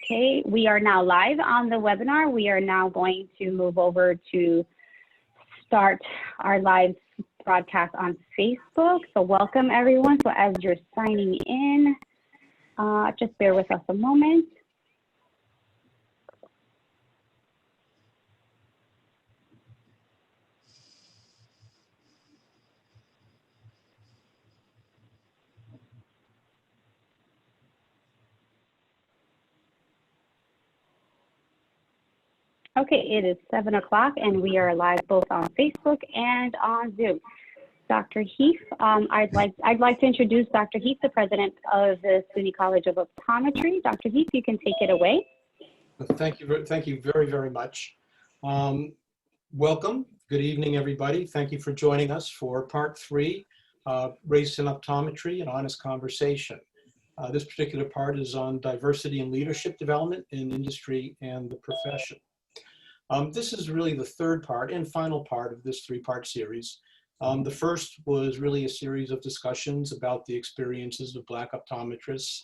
Okay, we are now live on the webinar. We are now going to move over to start our live broadcast on Facebook. So welcome everyone. So as you're signing in, just bear with us a moment. Okay, it is 7 o'clock and we are live both on Facebook and on Zoom. Dr. Heath, I'd like to introduce Dr. Heath, the president of the SUNY College of Optometry. Dr. Heath, you can take it away. Thank you very, very much. Welcome. Good evening, everybody. Thank you for joining us for part 3, Race in Optometry, an Honest Conversation. This particular part is on diversity and leadership development in industry and the profession. This is really the third part and final part of this 3-part series. The first was really a series of discussions about the experiences of Black optometrists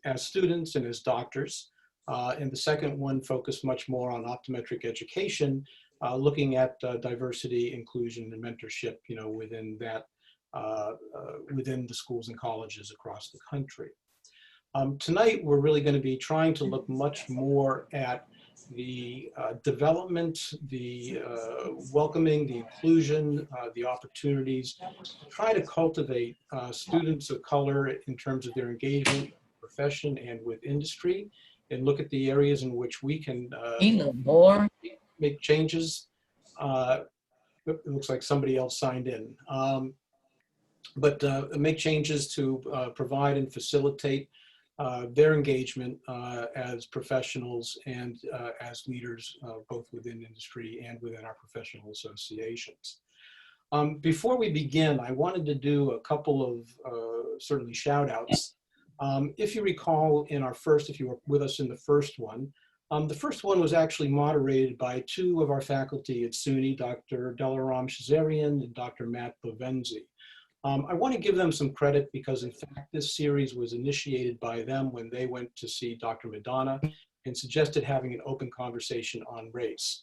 as students and as doctors. And the second one focused much more on optometric education, looking at diversity, inclusion, and mentorship, within that, within the schools and colleges across the country. Tonight, we're really going to be trying to look much more at the development, the welcoming, the inclusion, the opportunities, to try to cultivate students of color in terms of their engagement in the profession and with industry, and look at the areas in which we can make changes. It looks like somebody else signed in. Make changes to provide and facilitate their engagement as professionals and as leaders, both within industry and within our professional associations. Before we begin, I wanted to do a couple of certainly shout outs. If you recall in our first, if you were with us in the first one was actually moderated by 2 of our faculty at SUNY, Dr. Delaram Shazarian and Dr. Matt Bovenzi. I want to give them some credit because, in fact, this series was initiated by them when they went to see Dr. Madonna and suggested having an open conversation on race.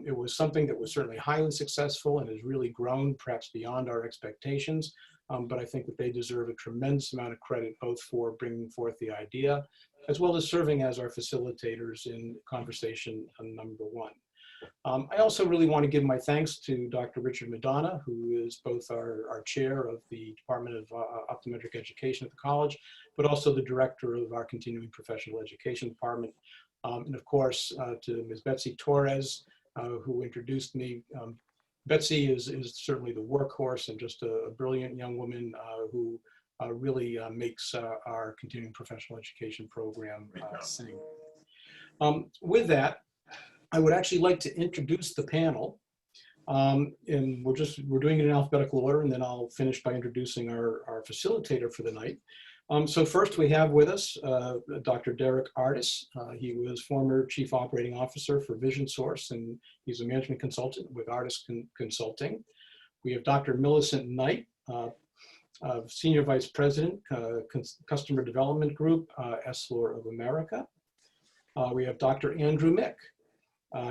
It was something that was certainly highly successful and has really grown, perhaps beyond our expectations. But I think that they deserve a tremendous amount of credit, both for bringing forth the idea, as well as serving as our facilitators in conversation number 1. I also really want to give my thanks to Dr. Richard Madonna, who is both our chair of the Department of Optometric Education at the college, but also the director of our continuing professional education department. And of course, to Ms. Betsy Torres, who introduced me. Betsy is certainly the workhorse and just a brilliant young woman who really makes our continuing professional education program sing. With that, I would actually like to introduce the panel, and we're doing it in alphabetical order, and then I'll finish by introducing our facilitator for the night. So first we have with us Dr. Derrick Artis. He was former Chief Operating Officer for Vision Source, and he's a management consultant with Artis Consulting. We have Dr. Millicent Knight, Senior Vice President, Customer Development Group, Essilor of America. We have Dr. Andrew Mick,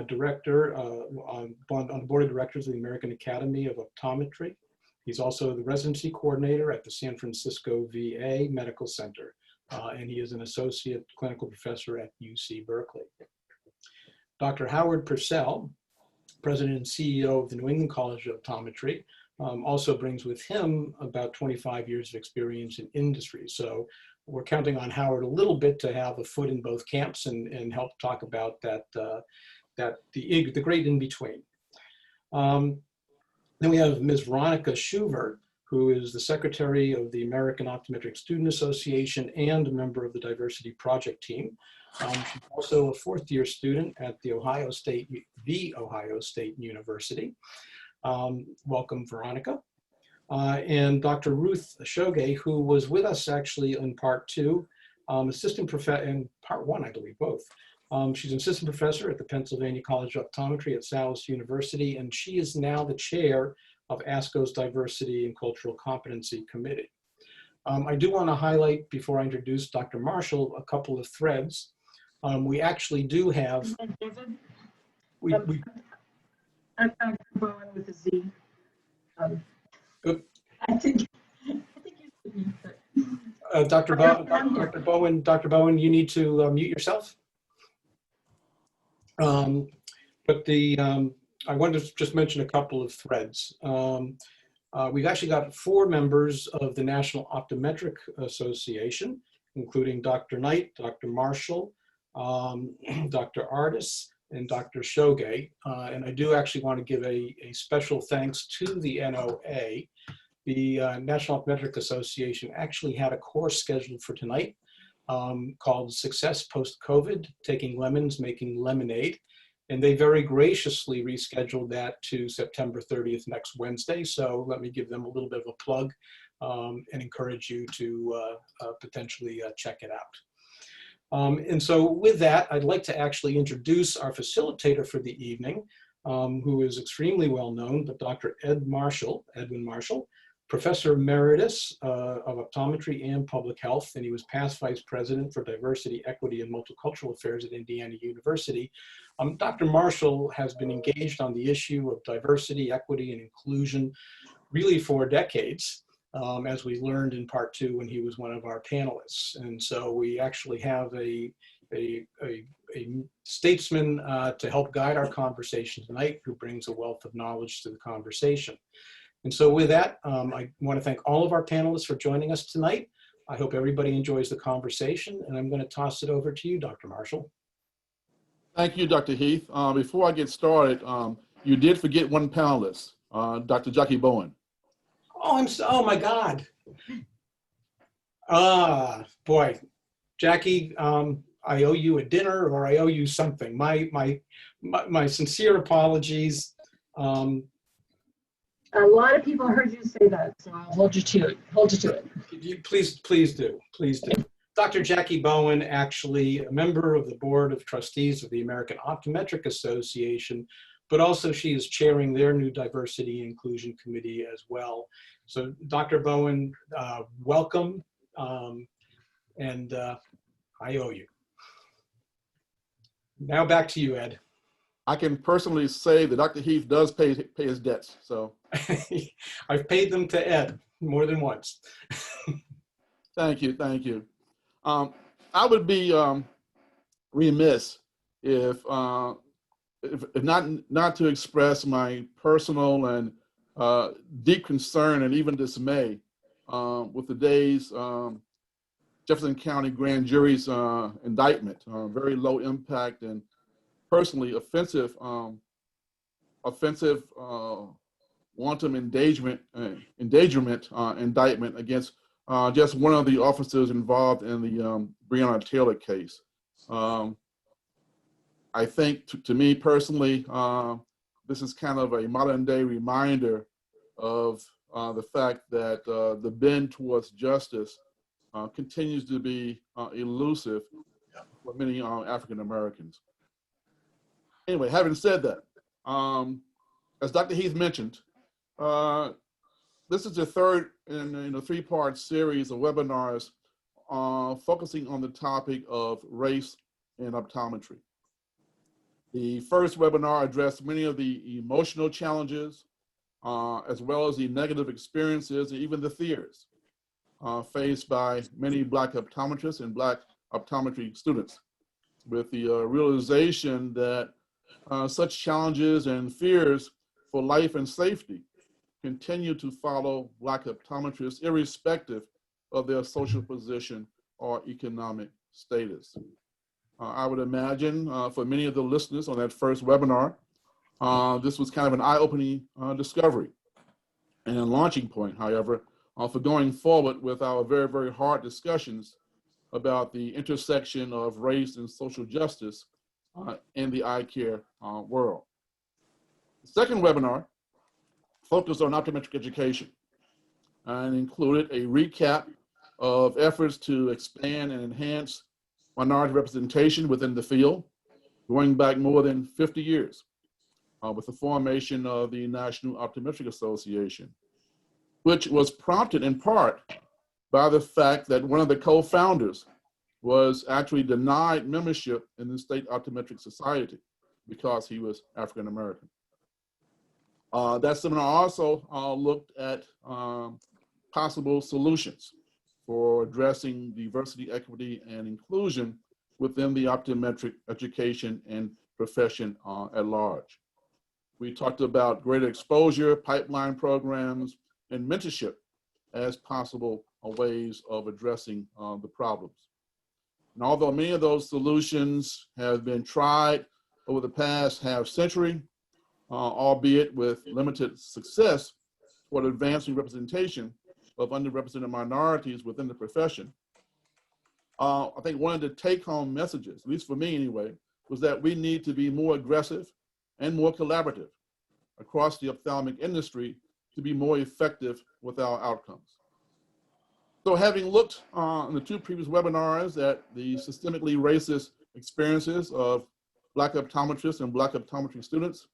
Director on the Board of Directors of the American Academy of Optometry. He's also the residency coordinator at the San Francisco VA Medical Center, and he is an associate clinical professor at UC Berkeley. Dr. Howard Purcell, President and CEO of the New England College of Optometry, also brings with him about 25 years of experience in industry. So we're counting on Howard a little bit to have a foot in both camps and help talk about the great in-between. Then we have Ms. Veronica Schuver, who is the Secretary of the American Optometric Student Association and a member of the Diversity Project team. She's also a 4th-year student at the Ohio State University. Welcome, Veronica. And Dr. Ruth Shoge, who was with us actually in part 2, assistant professor, and part 1, I believe, both. She's an assistant professor at the Pennsylvania College of Optometry at Salus University, and she is now the chair of ASCO's Diversity and Cultural Competency Committee. I do want to highlight, before I introduce Dr. Marshall, a couple of threads. We actually do have, we I'm Bowen with a Z. Oop. I think you Dr. Bowen, you need to mute yourself. But I wanted to just mention a couple of threads. We've actually got 4 members of the National Optometric Association, including Dr. Knight, Dr. Marshall, Dr. Artis, and Dr. Shoge. And I do actually want to give a special thanks to the NOA. The National Optometric Association actually had a course scheduled for tonight called Success Post-COVID, Taking Lemons, Making Lemonade. And they very graciously rescheduled that to September 30th, next Wednesday. So let me give them a little bit of a plug and encourage you to potentially check it out. And so with that, I'd like to actually introduce our facilitator for the evening, who is extremely well known, but Dr. Edwin Marshall, Professor Emeritus of Optometry and Public Health, and he was past Vice President for Diversity, Equity, and Multicultural Affairs at Indiana University. Dr. Marshall has been engaged on the issue of diversity, equity, and inclusion really for decades, as we learned in part 2 when he was one of our panelists. And so we actually have a statesman to help guide our conversation tonight, who brings a wealth of knowledge to the conversation. And so with that, I want to thank all of our panelists for joining us tonight. I hope everybody enjoys the conversation, and I'm going to toss it over to you, Dr. Marshall. Thank you, Dr. Heath. Before I get started, you did forget one panelist, Dr. Jackie Bowen. Oh my God. Boy, Jackie, I owe you a dinner, or I owe you something. My sincere apologies. A lot of people heard you say that, so I'll hold you to it. Please do. Dr. Jackie Bowen, actually a member of the Board of Trustees of the American Optometric Association, but also she is chairing their new Diversity and Inclusion Committee as well. So Dr. Bowen, welcome, and I owe you. Now back to you, Ed. I can personally say that Dr. Heath does pay his debts, so. I've paid them to Ed more than once. Thank you. I would be remiss if not to express my personal and deep concern and even dismay with today's Jefferson County Grand Jury's indictment. Very low impact and personally offensive wanton endangerment indictment against just one of the officers involved in the Breonna Taylor case. I think, to me personally, this is kind of a modern day reminder of the fact that the bend towards justice continues to be elusive for many African Americans. Anyway, having said that, as Dr. Heath mentioned, this is the third in a 3-part series of webinars focusing on the topic of race in optometry. The first webinar addressed many of the emotional challenges, as well as the negative experiences and even the fears faced by many Black optometrists and Black optometry students, with the realization that such challenges and fears for life and safety continue to follow Black optometrists irrespective of their social position or economic status. I would imagine for many of the listeners on that first webinar, this was kind of an eye-opening discovery and a launching point, however, for going forward with our very, very hard discussions about the intersection of race and social justice in the eye care world. The second webinar focused on optometric education and included a recap of efforts to expand and enhance minority representation within the field, going back more than 50 years with the formation of the National Optometric Association, which was prompted in part by the fact that one of the co-founders was actually denied membership in the State Optometric Society because he was African American. That seminar also looked at possible solutions for addressing diversity, equity, and inclusion within the optometric education and profession at large. We talked about greater exposure, pipeline programs, and mentorship as possible ways of addressing the problems. And although many of those solutions have been tried over the past half century, albeit with limited success toward advancing representation of underrepresented minorities within the profession, I think one of the take-home messages, at least for me anyway, was that we need to be more aggressive and more collaborative across the ophthalmic industry to be more effective with our outcomes. So having looked in the two previous webinars at the systemically racist experiences of Black optometrists and Black optometry students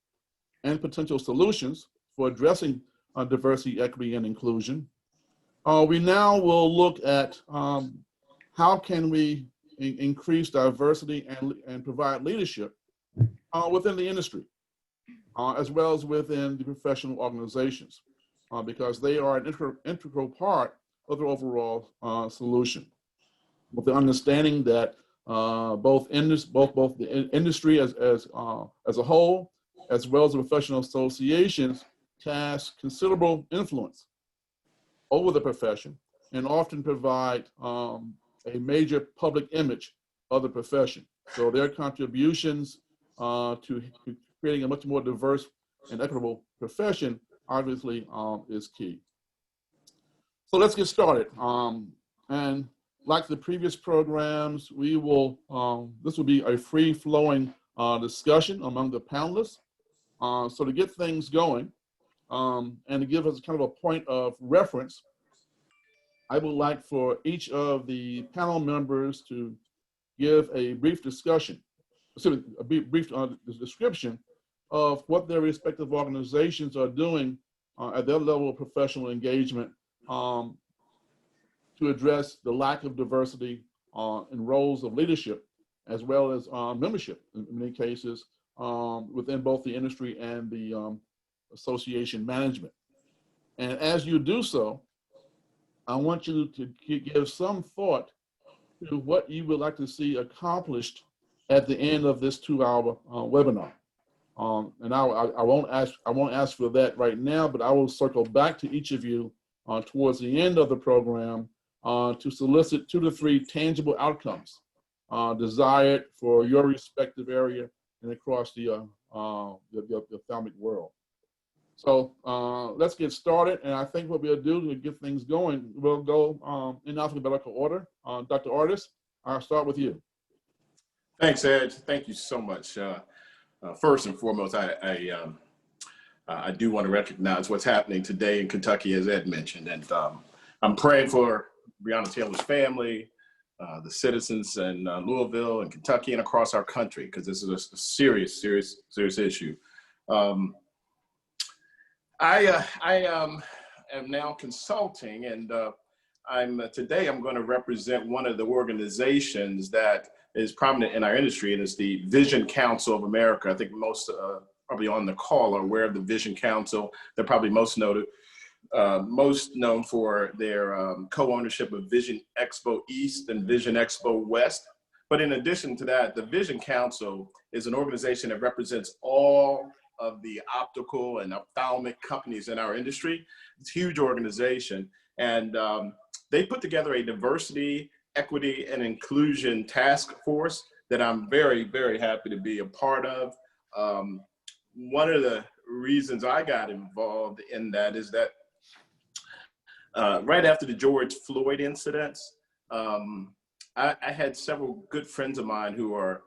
and potential solutions for addressing diversity, equity, and inclusion, we now will look at how can we increase diversity and provide leadership within the industry, as well as within the professional organizations, because they are an integral part of the overall solution. With the understanding that both the industry as a whole, as well as the professional associations, cast considerable influence over the profession and often provide a major public image of the profession. So their contributions to creating a much more diverse and equitable profession obviously is key. So let's get started. And like the previous programs, we will, this will be a free-flowing discussion among the panelists. So to get things going and to give us kind of a point of reference, I would like for each of the panel members to give a brief discussion, a brief description of what their respective organizations are doing at their level of professional engagement to address the lack of diversity in roles of leadership, as well as membership in many cases within both the industry and the association management. And as you do so, I want you to give some thought to what you would like to see accomplished at the end of this 2-hour webinar. And I won't ask for that right now, but I will circle back to each of you towards the end of the program to solicit 2 to 3 tangible outcomes desired for your respective area and across the ophthalmic world. So let's get started. And I think what we'll do to get things going, we'll go in alphabetical order. Dr. Artis, I'll start with you. Thanks, Ed. Thank you so much. First and foremost, I do want to recognize what's happening today in Kentucky, as Ed mentioned. And I'm praying for Breonna Taylor's family, the citizens in Louisville and Kentucky and across our country, because this is a serious issue. I am now consulting, and today I'm going to represent one of the organizations that is prominent in our industry, and it's the Vision Council of America. I think most probably on the call are aware of the Vision Council. They're probably most known for their co-ownership of Vision Expo East and Vision Expo West. But in addition to that, the Vision Council is an organization that represents all of the optical and ophthalmic companies in our industry. It's a huge organization. And they put together a diversity, equity, and inclusion task force that I'm very, very happy to be a part of. One of the reasons I got involved in that is that right after the George Floyd incidents, I had several good friends of mine who are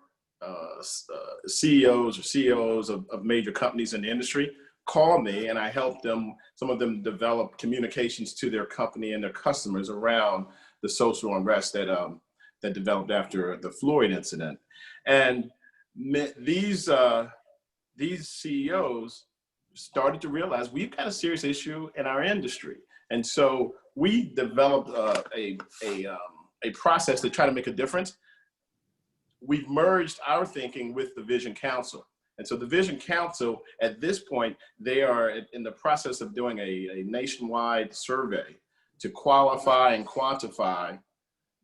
CEOs or CEOs of major companies in the industry call me, and I help them, some of them develop communications to their company and their customers around the social unrest that developed after the Floyd incident. And these CEOs started to realize we've got a serious issue in our industry. And so we developed a a process to try to make a difference, we've merged our thinking with the Vision Council. And so the Vision Council, at this point, they are in the process of doing a nationwide survey to qualify and quantify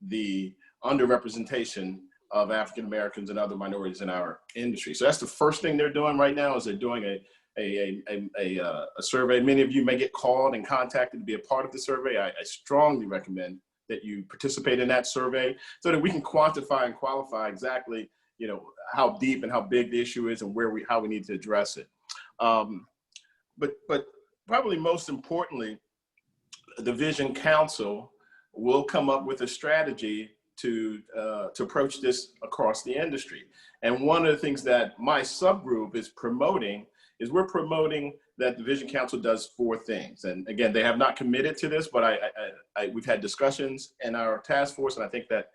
the underrepresentation of African Americans and other minorities in our industry. So that's the first thing they're doing right now, is they're doing a survey. Many of you may get called and contacted to be a part of the survey. I strongly recommend that you participate in that survey so that we can quantify and qualify exactly, you know, how deep and how big the issue is and how we need to address it. But probably most importantly, the Vision Council will come up with a strategy to approach this across the industry. And one of the things that my subgroup is promoting is we're promoting that the Vision Council does 4 things. And again, they have not committed to this, but we've had discussions in our task force, and I think that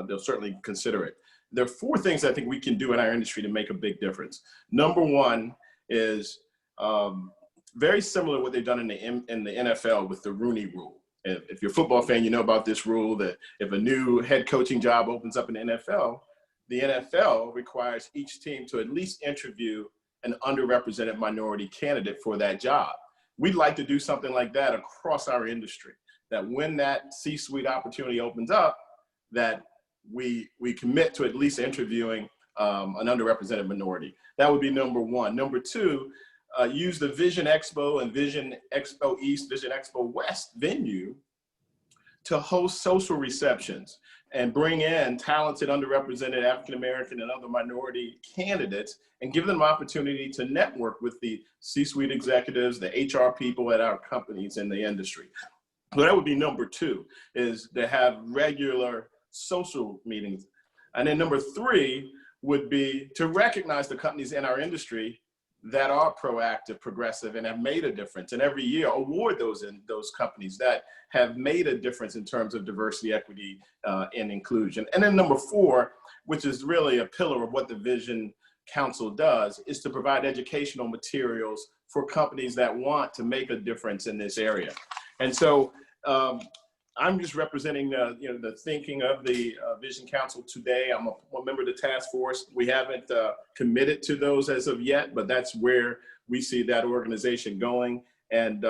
they'll certainly consider it. There are 4 things I think we can do in our industry to make a big difference. Number 1 is very similar to what they've done in the NFL with the Rooney Rule. If you're a football fan, you know about this rule that if a new head coaching job opens up in the NFL requires each team to at least interview an underrepresented minority candidate for that job. We'd like to do something like that across our industry, that when that C-suite opportunity opens up, that we commit to at least interviewing an underrepresented minority. That would be number 1. Number 2, use the Vision Expo and Vision Expo East, Vision Expo West venue to host social receptions and bring in talented, underrepresented African-American and other minority candidates and give them an opportunity to network with the C-suite executives, the HR people at our companies in the industry. So that would be number 2, is to have regular social meetings. And then number 3 would be to recognize the companies in our industry that are proactive, progressive, and have made a difference. And every year award those companies that have made a difference in terms of diversity, equity, and inclusion. And then number 4, which is really a pillar of what the Vision Council does, is to provide educational materials for companies that want to make a difference in this area. And so I'm just representing the thinking of the Vision Council today. I'm a member of the task force. We haven't committed to those as of yet, but that's where we see that organization going. And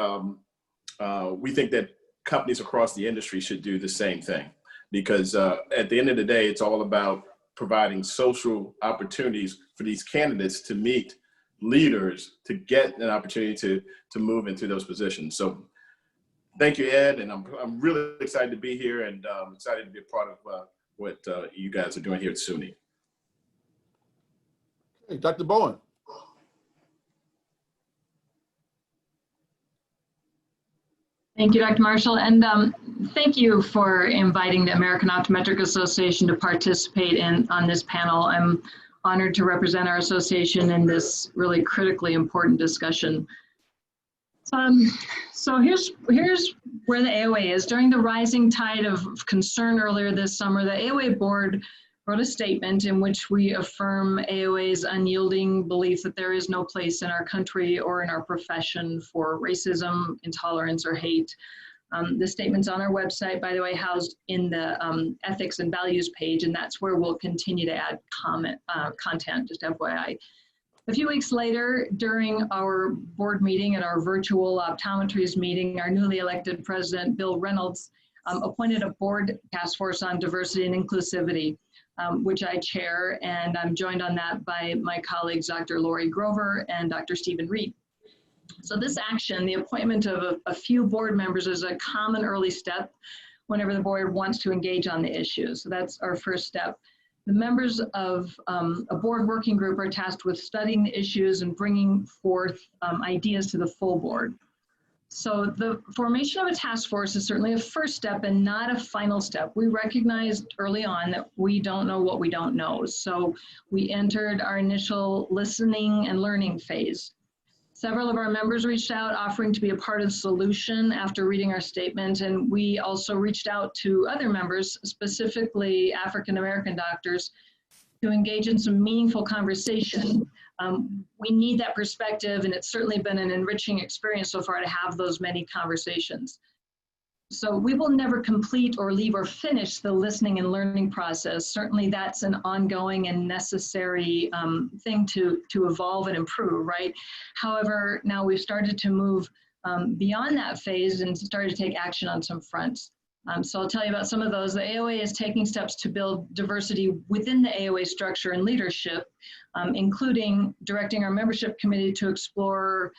we think that companies across the industry should do the same thing, because at the end of the day, it's all about providing social opportunities for these candidates to meet leaders to get an opportunity to move into those positions. So thank you, Ed, and I'm really excited to be here, and excited to be a part of what you guys are doing here at SUNY. Hey, Dr. Bowen. Thank you, Dr. Marshall, and thank you for inviting the American Optometric Association to participate on this panel. I'm honored to represent our association in this really critically important discussion. So here's where the AOA is. During the rising tide of concern earlier this summer, the AOA board wrote a statement in which we affirm AOA's unyielding belief that there is no place in our country or in our profession for racism, intolerance, or hate. The statement's on our website, by the way, housed in the ethics and values page, and that's where we'll continue to add content, just FYI. A few weeks later, during our board meeting at our virtual optometries meeting, our newly elected president, Bill Reynolds, appointed a board task force on diversity and inclusivity, which I chair, and I'm joined on that by my colleagues, Dr. Lori Grover and Dr. Stephen Reed. So this action, the appointment of a few board members, is a common early step whenever the board wants to engage on the issue. So that's our first step. The members of a board working group are tasked with studying the issues and bringing forth ideas to the full board. So the formation of a task force is certainly a first step and not a final step. We recognized early on that we don't know what we don't know. So we entered our initial listening and learning phase. Several of our members reached out offering to be a part of the solution after reading our statement, and we also reached out to other members, specifically African-American doctors, to engage in some meaningful conversation. We need that perspective, and it's certainly been an enriching experience so far to have those many conversations. So we will never complete or leave or finish the listening and learning process. Certainly that's an ongoing and necessary thing to evolve and improve, right? However, now we've started to move beyond that phase and started to take action on some fronts. So I'll tell you about some of those. The AOA is taking steps to build diversity within the AOA structure and leadership, including directing our membership committee to explore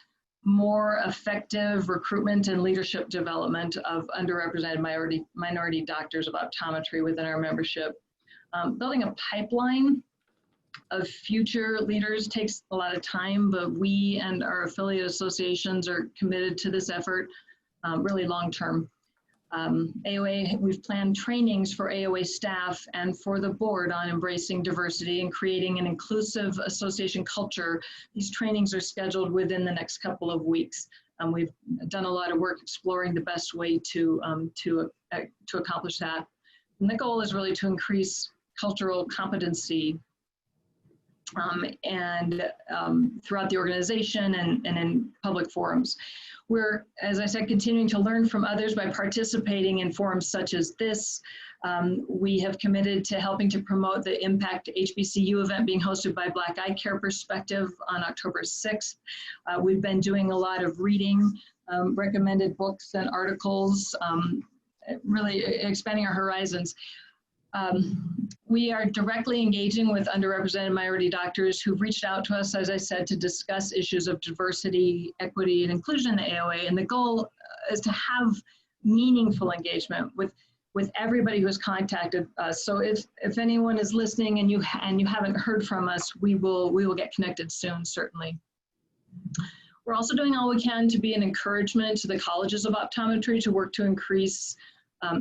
more effective recruitment and leadership development of underrepresented minority doctors of optometry within our membership. Building a pipeline of future leaders takes a lot of time, but we and our affiliate associations are committed to this effort really long term. AOA, we've planned trainings for AOA staff and for the board on embracing diversity and creating an inclusive association culture. These trainings are scheduled within the next couple of weeks. We've done a lot of work exploring the best way to accomplish that. And the goal is really to increase cultural competency throughout the organization and in public forums. We're, as I said, continuing to learn from others by participating in forums such as this. We have committed to helping to promote the Impact HBCU event being hosted by Black Eye Care Perspective on October 6th. We've been doing a lot of reading, recommended books and articles, really expanding our horizons. We are directly engaging with underrepresented minority doctors who've reached out to us, as I said, to discuss issues of diversity, equity, and inclusion in the AOA. And the goal is to have meaningful engagement with everybody who has contacted us. So if anyone is listening and you haven't heard from us, we will get connected soon, certainly. We're also doing all we can to be an encouragement to the colleges of optometry to work to increase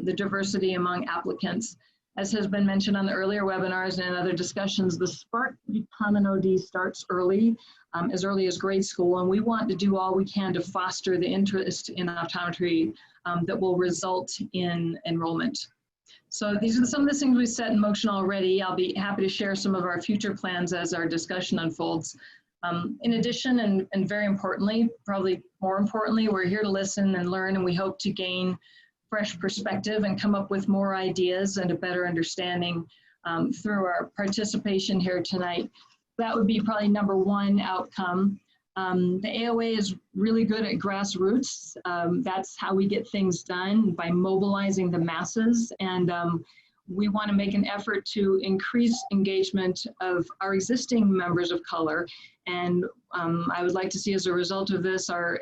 the diversity among applicants. As has been mentioned on the earlier webinars and in other discussions, the Spark Common OD starts early as grade school, and we want to do all we can to foster the interest in optometry that will result in enrollment. So these are some of the things we set in motion already. I'll be happy to share some of our future plans as our discussion unfolds. In addition, and very importantly, probably more importantly, we're here to listen and learn, and we hope to gain fresh perspective and come up with more ideas and a better understanding through our participation here tonight. That would be probably number one outcome. The AOA is really good at grassroots. That's how we get things done, by mobilizing the masses. And we want to make an effort to increase engagement of our existing members of color. And I would like to see, as a result of this, our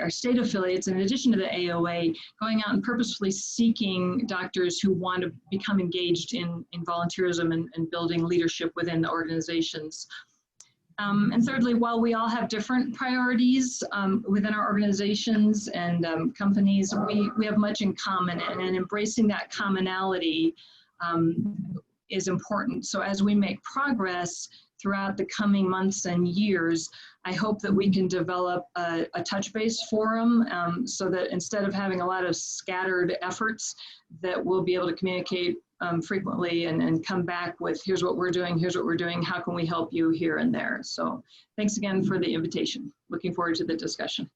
state affiliates, in addition to the AOA, going out and purposefully seeking doctors who want to become engaged in volunteerism and building leadership within the organizations. And thirdly, while we all have different priorities within our organizations and companies, we have much in common, and embracing that commonality is important. So as we make progress throughout the coming months and years, I hope that we can develop a touch-based forum so that instead of having a lot of scattered efforts, that we'll be able to communicate frequently and come back with, here's what we're doing, how can we help you here and there. So thanks again for the invitation. Looking forward to the discussion.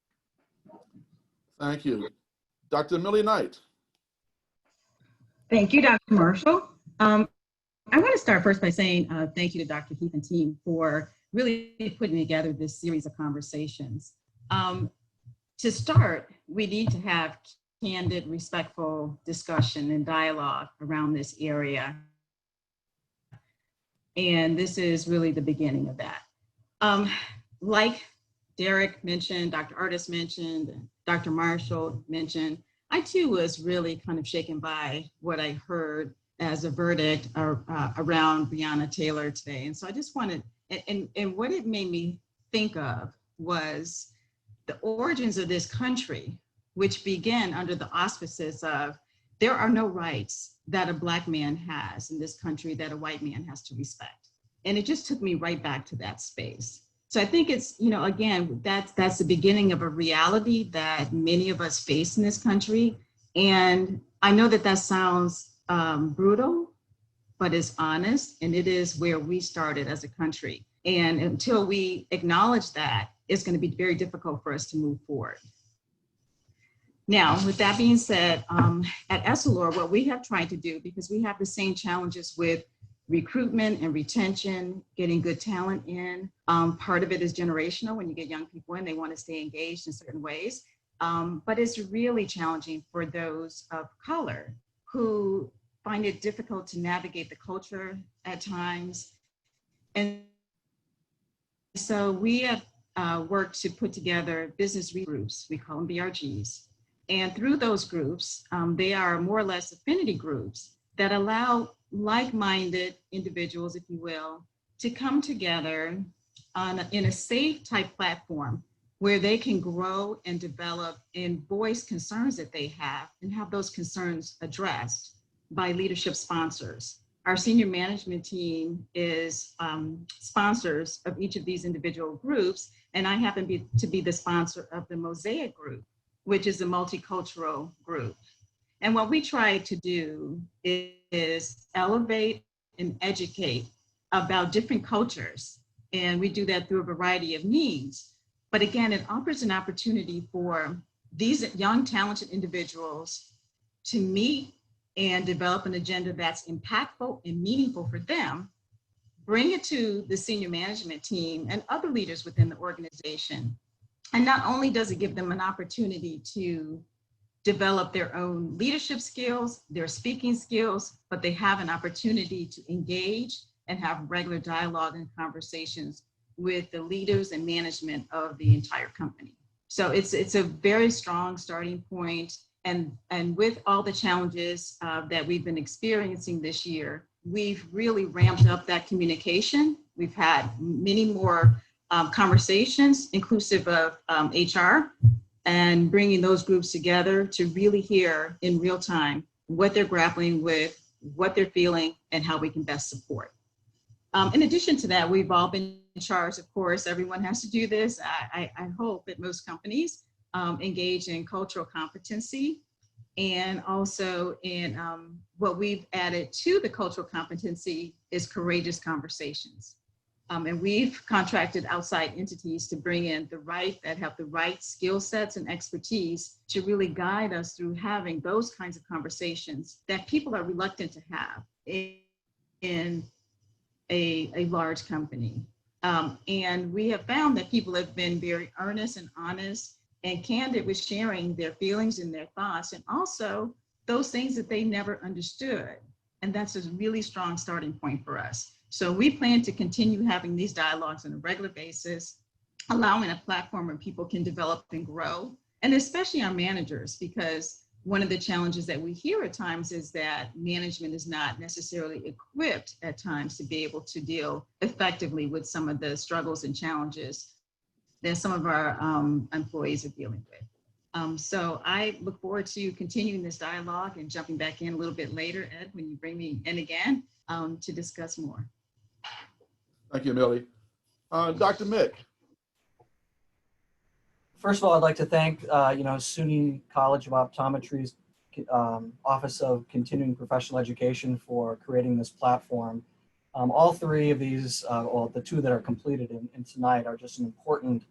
Thank you. Dr. Millie Knight. Thank you, Dr. Marshall. I want to start first by saying thank you to Dr. Heath and team for really putting together this series of conversations. To start, we need to have candid, respectful discussion and dialogue around this area. And this is really the beginning of that. Like Derrick mentioned, Dr. Artis mentioned, and Dr. Marshall mentioned, I too was really kind of shaken by what I heard as a verdict around Breonna Taylor today. And so I just wanted, and what it made me think of was the origins of this country, which began under the auspices of, there are no rights that a Black man has in this country that a white man has to respect. And it just took me right back to that space. So I think it's, you know, again, that's the beginning of a reality that many of us face in this country. And I know that sounds brutal, but it's honest, and it is where we started as a country. And until we acknowledge that, it's going to be very difficult for us to move forward. Now, with that being said, at Essilor, what we have tried to do, because we have the same challenges with recruitment and retention, getting good talent in. Part of it is generational. When you get young people in, they want to stay engaged in certain ways. But it's really challenging for those of color who find it difficult to navigate the culture at times. And so we have worked to put together business groups. We call them BRGs. And through those groups, they are more or less affinity groups that allow like-minded individuals, if you will, to come together in a safe type platform where they can grow and develop and voice concerns that they have and have those concerns addressed by leadership sponsors. Our senior management team is sponsors of each of these individual groups, and I happen to be the sponsor of the Mosaic group, which is a multicultural group. And what we try to do is elevate and educate about different cultures. And we do that through a variety of means. But again, it offers an opportunity for these young, talented individuals to meet and develop an agenda that's impactful and meaningful for them, bring it to the senior management team and other leaders within the organization. And not only does it give them an opportunity to develop their own leadership skills, their speaking skills, but they have an opportunity to engage and have regular dialogue and conversations with the leaders and management of the entire company. So it's a very strong starting point. And with all the challenges that we've been experiencing this year, we've really ramped up that communication. We've had many more conversations, inclusive of HR, and bringing those groups together to really hear in real time what they're grappling with, what they're feeling, and how we can best support. In addition to that, we've all been charged, of course, everyone has to do this. I hope that most companies engage in cultural competency, and also in what we've added to the cultural competency is courageous conversations. And we've contracted outside entities to bring in that have the right skill sets and expertise to really guide us through having those kinds of conversations that people are reluctant to have in a large company. And we have found that people have been very earnest and honest and candid with sharing their feelings and their thoughts, and also those things that they never understood. And that's a really strong starting point for us. So we plan to continue having these dialogues on a regular basis, allowing a platform where people can develop and grow, and especially our managers, because one of the challenges that we hear at times is that management is not necessarily equipped at times to be able to deal effectively with some of the struggles and challenges that some of our employees are dealing with. So I look forward to continuing this dialogue and jumping back in a little bit later, Ed, when you bring me in again to discuss more. Thank you, Millie. Dr. Mick. First of all, I'd like to thank, SUNY College of Optometry's Office of Continuing Professional Education for creating this platform. All three of these, well, the two that are completed in tonight are just an important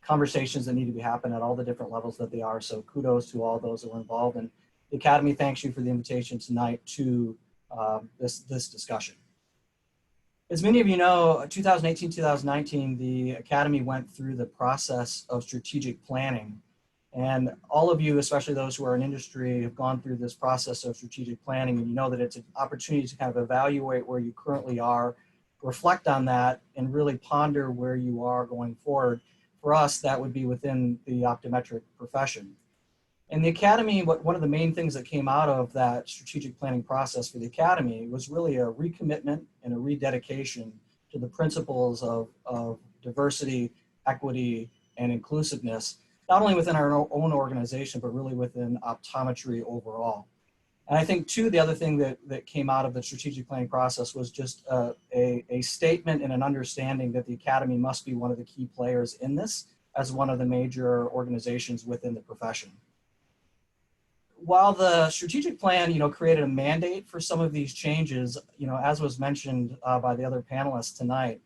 conversations that need to be happening at all the different levels that they are. So kudos to all those that were involved. And the Academy thanks you for the invitation tonight to this discussion. As many of you know, 2018-2019, the Academy went through the process of strategic planning. And all of you, especially those who are in industry, have gone through this process of strategic planning, and you know that it's an opportunity to kind of evaluate where you currently are, reflect on that, and really ponder where you are going forward. For us, that would be within the optometric profession. And the Academy, one of the main things that came out of that strategic planning process for the Academy was really a recommitment and a rededication to the principles of diversity, equity, and inclusiveness, not only within our own organization, but really within optometry overall. And I think too, the other thing that came out of the strategic planning process was just a statement and an understanding that the Academy must be one of the key players in this as one of the major organizations within the profession. While the strategic plan, created a mandate for some of these changes, as was mentioned by the other panelists tonight,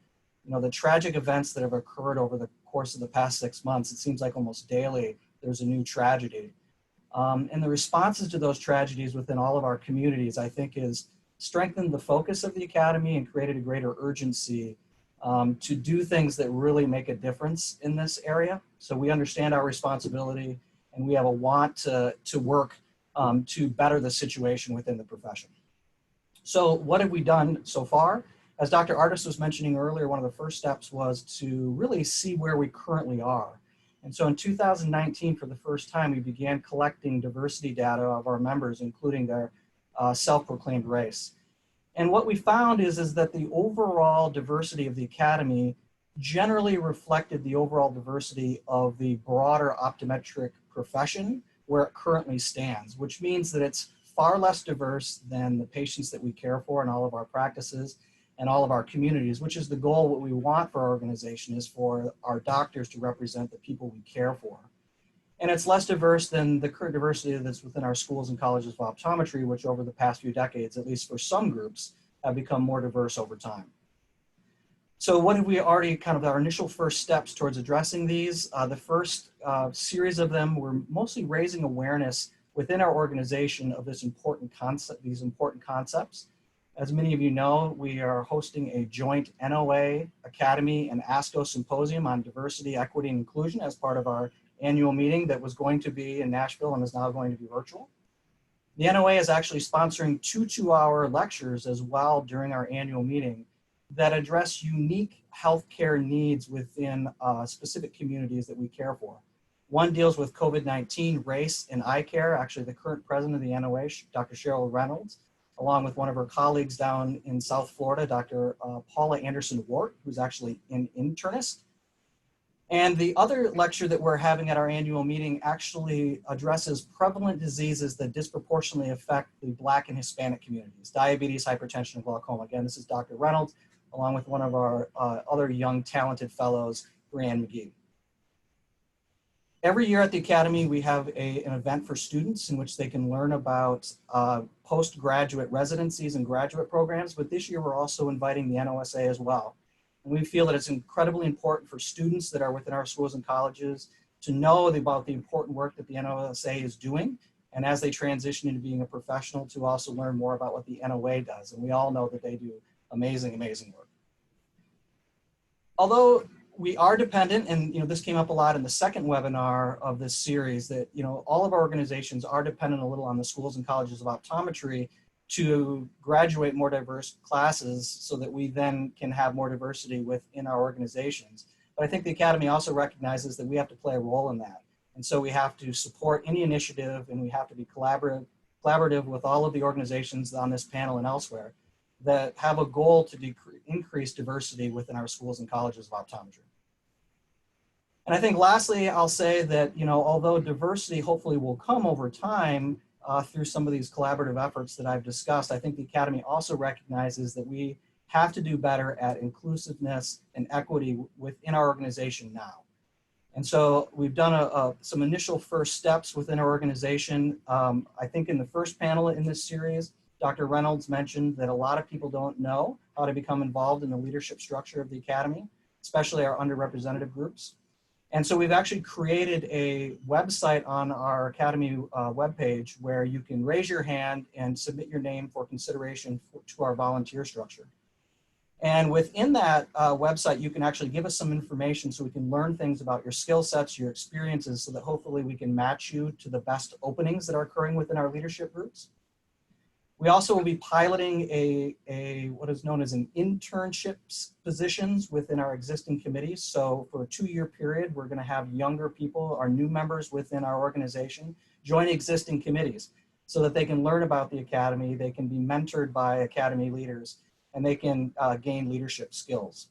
the tragic events that have occurred over the course of the past 6 months, it seems like almost daily, there's a new tragedy. And the responses to those tragedies within all of our communities, I think, is strengthened the focus of the Academy and created a greater urgency to do things that really make a difference in this area. So we understand our responsibility, and we have a want to work to better the situation within the profession. So what have we done so far? As Dr. Artis was mentioning earlier, one of the first steps was to really see where we currently are. And so in 2019, for the first time, we began collecting diversity data of our members, including their self-proclaimed race. And what we found is that the overall diversity of the Academy generally reflected the overall diversity of the broader optometric profession where it currently stands, which means that it's far less diverse than the patients that we care for in all of our practices and all of our communities, which is the goal. What we want for our organization is for our doctors to represent the people we care for. And it's less diverse than the current diversity that's within our schools and colleges of optometry, which over the past few decades, at least for some groups, have become more diverse over time. So what have we already kind of our initial first steps towards addressing these? The first series of them were mostly raising awareness within our organization of this important concept, these important concepts. As many of you know, we are hosting a joint NOA Academy and ASCO symposium on diversity, equity, and inclusion as part of our annual meeting that was going to be in Nashville and is now going to be virtual. The NOA is actually sponsoring two 2-hour lectures as well during our annual meeting that address unique healthcare needs within specific communities that we care for. One deals with COVID-19, race, and eye care. Actually, the current president of the NOA, Dr. Cheryl Reynolds, along with one of her colleagues down in South Florida, Dr. Paula Anderson-Wart, who's actually an internist. And the other lecture that we're having at our annual meeting actually addresses prevalent diseases that disproportionately affect the Black and Hispanic communities, diabetes, hypertension, and glaucoma. Again, this is Dr. Reynolds, along with one of our other young, talented fellows, Brianne McGee. Every year at the Academy, we have an event for students in which they can learn about postgraduate residencies and graduate programs, but this year we're also inviting the NOSA as well. And we feel that it's incredibly important for students that are within our schools and colleges to know about the important work that the NOSA is doing, and as they transition into being a professional, to also learn more about what the NOA does. And we all know that they do amazing, amazing work. Although we are dependent, and this came up a lot in the second webinar of this series, that all of our organizations are dependent a little on the schools and colleges of optometry to graduate more diverse classes so that we then can have more diversity within our organizations. But I think the Academy also recognizes that we have to play a role in that. And so we have to support any initiative, and we have to be collaborative with all of the organizations on this panel and elsewhere that have a goal to increase diversity within our schools and colleges of optometry. And I think lastly, I'll say that, although diversity hopefully will come over time through some of these collaborative efforts that I've discussed, I think the Academy also recognizes that we have to do better at inclusiveness and equity within our organization now. And so we've done some initial first steps within our organization. I think in the first panel in this series, Dr. Reynolds mentioned that a lot of people don't know how to become involved in the leadership structure of the Academy, especially our underrepresented groups. And so we've actually created a website on our Academy webpage where you can raise your hand and submit your name for consideration to our volunteer structure. And within that website, you can actually give us some information so we can learn things about your skill sets, your experiences, so that hopefully we can match you to the best openings that are occurring within our leadership groups. We also will be piloting what is known as an internship positions within our existing committees. So for a 2-year period, we're going to have younger people, our new members within our organization, join existing committees so that they can learn about the Academy, they can be mentored by Academy leaders, and they can gain leadership skills.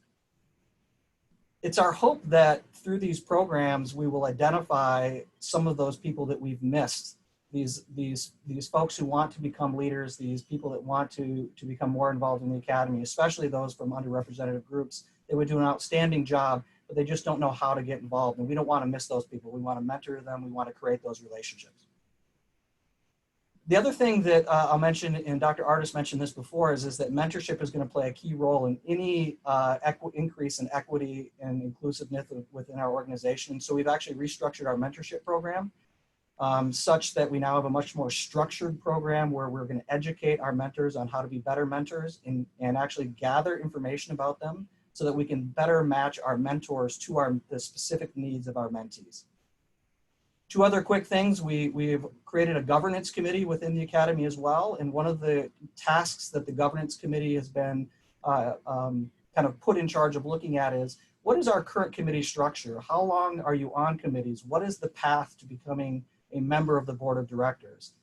It's our hope that through these programs, we will identify some of those people that we've missed. These folks who want to become leaders, these people that want to become more involved in the Academy, especially those from underrepresented groups. They would do an outstanding job, but they just don't know how to get involved. And we don't want to miss those people. We want to mentor them. We want to create those relationships. The other thing that I'll mention, and Dr. Artis mentioned this before, is that mentorship is going to play a key role in any increase in equity and inclusiveness within our organization. So we've actually restructured our mentorship program such that we now have a much more structured program where we're going to educate our mentors on how to be better mentors and actually gather information about them so that we can better match our mentors to the specific needs of our mentees. Two other quick things. We've created a governance committee within the Academy as well. And one of the tasks that the governance committee has been kind of put in charge of looking at is, what is our current committee structure? How long are you on committees? What is the path to becoming a member of the board of directors?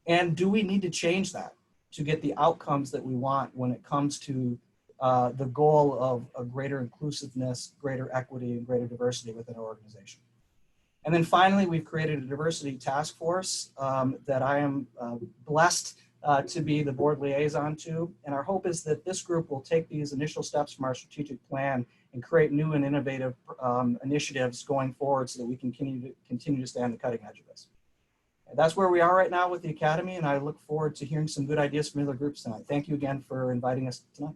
And do we need to change that to get the outcomes that we want when it comes to the goal of a greater inclusiveness, greater equity, and greater diversity within our organization? And then finally, we've created a diversity task force that I am blessed to be the board liaison to. And our hope is that this group will take these initial steps from our strategic plan and create new and innovative initiatives going forward so that we can continue to stay on the cutting edge of this. And that's where we are right now with the Academy, and I look forward to hearing some good ideas from other groups tonight. Thank you again for inviting us tonight.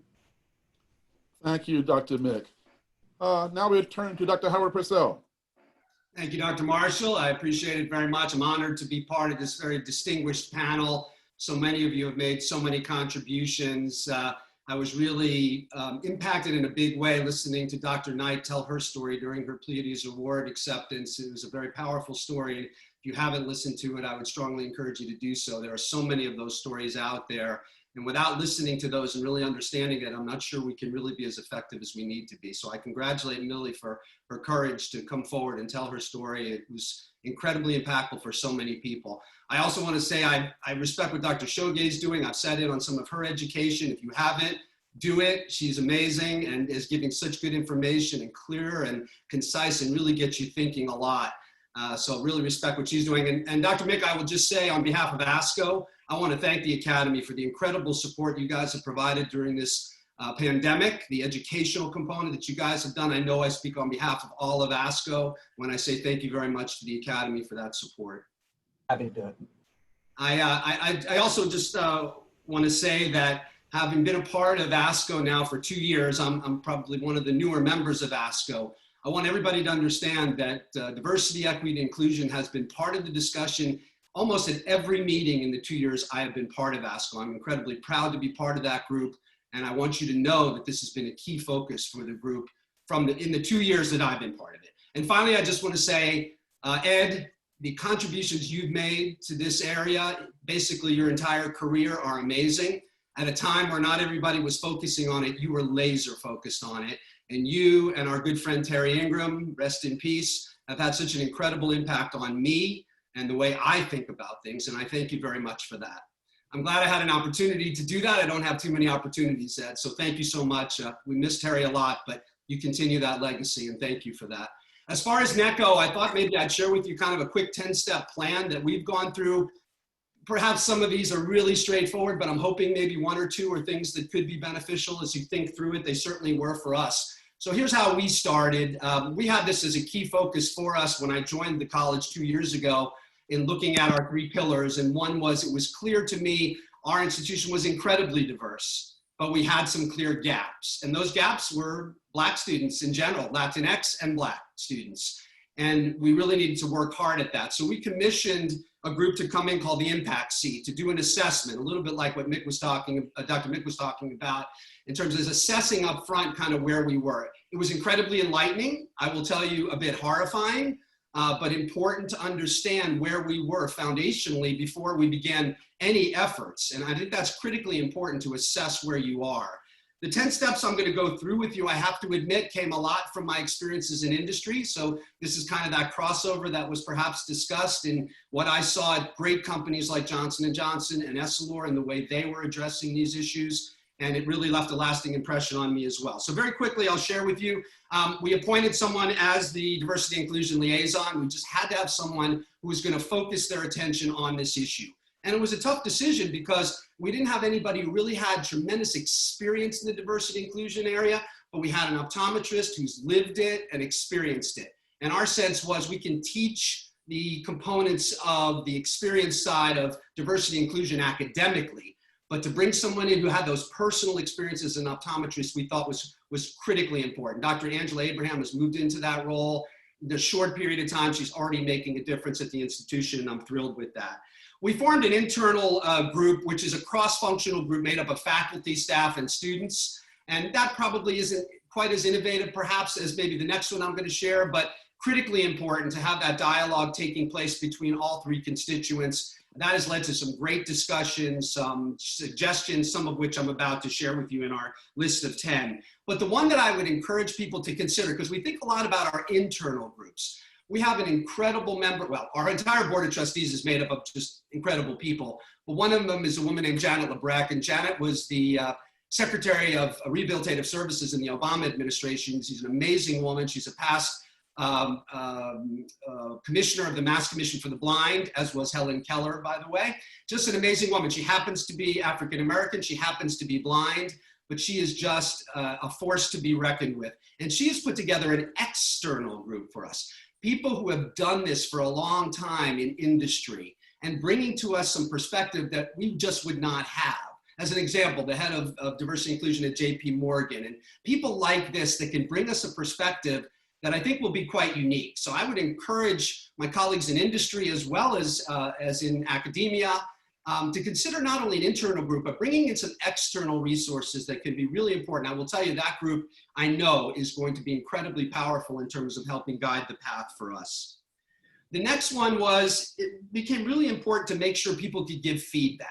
Thank you, Dr. Mick. Now we turn to Dr. Howard Purcell. Thank you, Dr. Marshall. I appreciate it very much. I'm honored to be part of this very distinguished panel. So many of you have made so many contributions. I was really impacted in a big way listening to Dr. Knight tell her story during her Pleiades Award acceptance. It was a very powerful story. If you haven't listened to it, I would strongly encourage you to do so. There are so many of those stories out there. And without listening to those and really understanding it, I'm not sure we can really be as effective as we need to be. So I congratulate Millie for her courage to come forward and tell her story. It was incredibly impactful for so many people. I also want to say I respect what Dr. Shogay is doing. I've sat in on some of her education. If you haven't, do it. She's amazing and is giving such good information and clear and concise and really gets you thinking a lot. So really respect what she's doing. And Dr. Mick, I will just say on behalf of ASCO, I want to thank the Academy for the incredible support you guys have provided during this pandemic, the educational component that you guys have done. I know I speak on behalf of all of ASCO when I say thank you very much to the Academy for that support. Happy to do it. I also just want to say that having been a part of ASCO now for 2 years, I'm probably one of the newer members of ASCO. I want everybody to understand that diversity, equity, and inclusion has been part of the discussion almost at every meeting in the 2 years I have been part of ASCO. I'm incredibly proud to be part of that group, and I want you to know that this has been a key focus for the group in the 2 years that I've been part of it. And finally, I just want to say, Ed, the contributions you've made to this area, basically your entire career, are amazing. At a time where not everybody was focusing on it, you were laser focused on it. And you and our good friend Terry Ingram, rest in peace, have had such an incredible impact on me and the way I think about things. And I thank you very much for that. I'm glad I had an opportunity to do that. I don't have too many opportunities, Ed. So thank you so much. We miss Terry a lot, but you continue that legacy, and thank you for that. As far as NECO, I thought maybe I'd share with you kind of a quick 10-step plan that we've gone through. Perhaps some of these are really straightforward, but I'm hoping maybe one or two are things that could be beneficial as you think through it. They certainly were for us. So here's how we started. We had this as a key focus for us when I joined the college 2 years ago in looking at our 3 pillars. And one was, it was clear to me our institution was incredibly diverse, but we had some clear gaps. And those gaps were Black students in general, Latinx and Black students. And we really needed to work hard at that. So we commissioned a group to come in called the Impact C to do an assessment, a little bit like what Dr. Mick was talking about, in terms of assessing up front kind of where we were. It was incredibly enlightening. I will tell you, a bit horrifying, but important to understand where we were foundationally before we began any efforts. And I think that's critically important to assess where you are. The 10 steps I'm going to go through with you, I have to admit, came a lot from my experiences in industry. So this is kind of that crossover that was perhaps discussed in what I saw at great companies like Johnson & Johnson and Essilor and the way they were addressing these issues. And it really left a lasting impression on me as well. So very quickly, I'll share with you, we appointed someone as the diversity inclusion liaison. We just had to have someone who was going to focus their attention on this issue. And it was a tough decision because we didn't have anybody who really had tremendous experience in the diversity inclusion area, but we had an optometrist who's lived it and experienced it. And our sense was we can teach the components of the experience side of diversity inclusion academically, but to bring someone in who had those personal experiences in optometrists, we thought was critically important. Dr. Angela Abraham has moved into that role. In a short period of time, she's already making a difference at the institution, and I'm thrilled with that. We formed an internal group, which is a cross-functional group made up of faculty, staff, and students. And that probably isn't quite as innovative, perhaps, as maybe the next one I'm going to share, but critically important to have that dialogue taking place between all three constituents. That has led to some great discussions, some suggestions, some of which I'm about to share with you in our list of 10. But the one that I would encourage people to consider, because we think a lot about our internal groups. We have an incredible member, well, our entire board of trustees is made up of just incredible people. But one of them is a woman named Janet Lebrecht, and Janet was the Secretary of Rehabilitative Services in the Obama administration. She's an amazing woman. She's a past commissioner of the Mass Commission for the Blind, as was Helen Keller, by the way. Just an amazing woman. She happens to be African American. She happens to be blind, but she is just a force to be reckoned with. And she has put together an external group for us. People who have done this for a long time in industry and bringing to us some perspective that we just would not have. As an example, the head of diversity and inclusion at JP Morgan, and people like this that can bring us a perspective that I think will be quite unique. So I would encourage my colleagues in industry as well as in academia to consider not only an internal group, but bringing in some external resources that can be really important. I will tell you that group I know is going to be incredibly powerful in terms of helping guide the path for us. The next one was, it became really important to make sure people could give feedback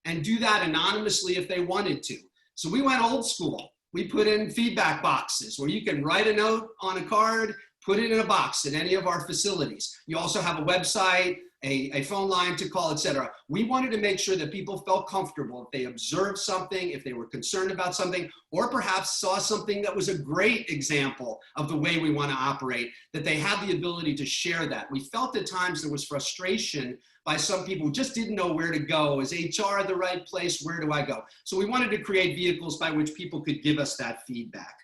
and do that anonymously if they wanted to. So we went old school. We put in feedback boxes where you can write a note on a card, put it in a box at any of our facilities. You also have a website, a phone line to call, etc. We wanted to make sure that people felt comfortable if they observed something, if they were concerned about something, or perhaps saw something that was a great example of the way we want to operate, that they had the ability to share that. We felt at times there was frustration by some people who just didn't know where to go. Is HR the right place? Where do I go? So we wanted to create vehicles by which people could give us that feedback.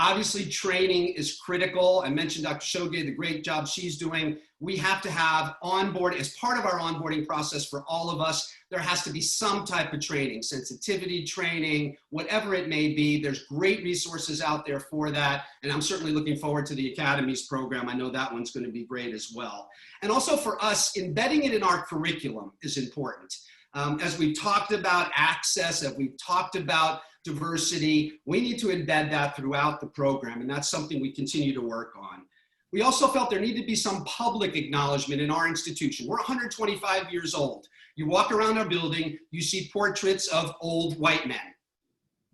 Obviously, training is critical. I mentioned Dr. Shoge, the great job she's doing. We have to have onboarding, as part of our onboarding process for all of us, there has to be some type of training, sensitivity training, whatever it may be. There's great resources out there for that. And I'm certainly looking forward to the Academies program. I know that one's going to be great as well. And also for us, embedding it in our curriculum is important. As we've talked about access, as we've talked about diversity, we need to embed that throughout the program, and that's something we continue to work on. We also felt there needed to be some public acknowledgement in our institution. We're 125 years old. You walk around our building, you see portraits of old white men.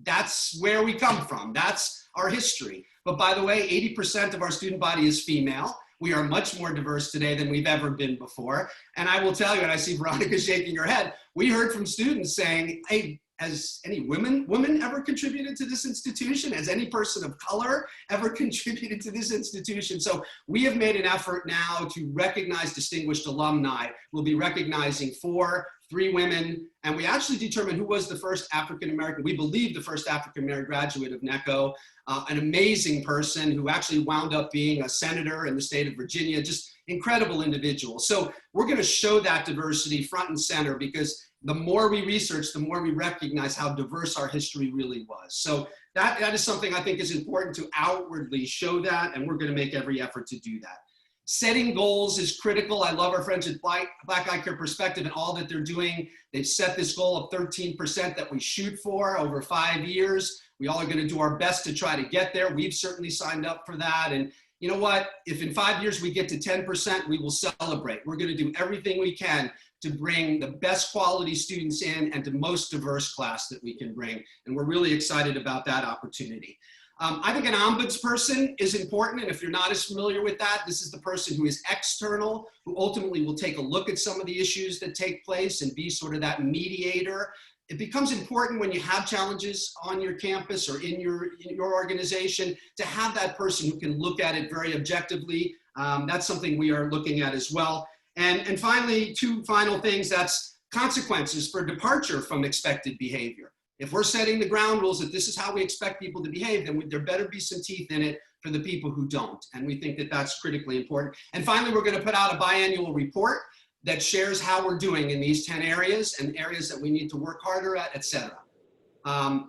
That's where we come from. That's our history. But by the way, 80% of our student body is female. We are much more diverse today than we've ever been before. And I will tell you, and I see Veronica shaking her head, we heard from students saying, hey, has any women ever contributed to this institution? Has any person of color ever contributed to this institution? So we have made an effort now to recognize distinguished alumni. We'll be recognizing 3 women, and we actually determined who was the first African-American, we believe the first African-American graduate of NECO, an amazing person who actually wound up being a senator in the state of Virginia, just incredible individual. So we're gonna show that diversity front and center, because the more we research, the more we recognize how diverse our history really was. So that is something I think is important to outwardly show that, and we're gonna make every effort to do that. Setting goals is critical. I love our friends at Black Eye Care Perspective and all that they're doing. They've set this goal of 13% that we shoot for over 5 years. We all are gonna do our best to try to get there. We've certainly signed up for that. And you know what? If in 5 years we get to 10%, we will celebrate. We're gonna do everything we can to bring the best quality students in and the most diverse class that we can bring. And we're really excited about that opportunity. I think an ombudsperson is important, and if you're not as familiar with that, this is the person who is external, who ultimately will take a look at some of the issues that take place and be sort of that mediator. It becomes important when you have challenges on your campus or in your organization to have that person who can look at it very objectively. That's something we are looking at as well. And finally, 2 final things, that's consequences for departure from expected behavior. If we're setting the ground rules that this is how we expect people to behave, then there better be some teeth in it for the people who don't. And we think that that's critically important. And finally, we're going to put out a biannual report that shares how we're doing in these 10 areas and areas that we need to work harder at, et cetera.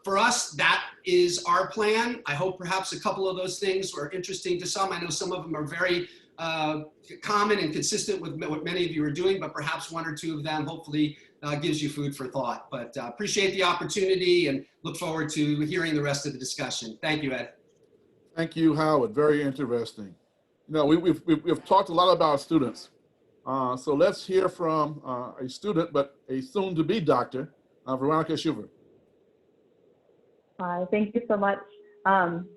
For us, that is our plan. I hope perhaps a couple of those things were interesting to some. I know some of them are very common and consistent with what many of you are doing, but perhaps one or two of them hopefully gives you food for thought. But appreciate the opportunity and look forward to hearing the rest of the discussion. Thank you, Ed. Thank you, Howard. Very interesting. You know, we've talked a lot about students. So let's hear from a student, but a soon-to-be doctor, Veronica Schuver. Hi, thank you so much.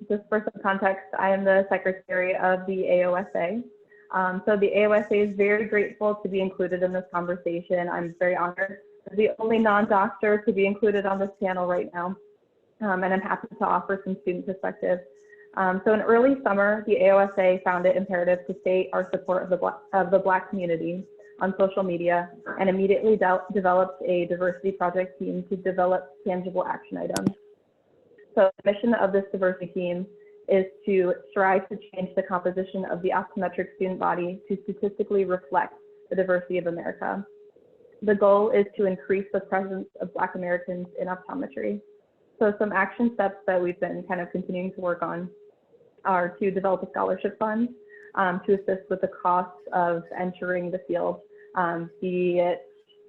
Just for some context, I am the secretary of the AOSA. So the AOSA is very grateful to be included in this conversation. I'm very honored as the only non-doctor to be included on this panel right now. And I'm happy to offer some student perspective. So in early summer, the AOSA found it imperative to state our support of the Black community on social media and immediately developed a diversity project team to develop tangible action items. So the mission of this diversity team is to strive to change the composition of the optometric student body to statistically reflect the diversity of America. The goal is to increase the presence of Black Americans in optometry. So some action steps that we've been kind of continuing to work on are to develop a scholarship fund to assist with the costs of entering the field, be it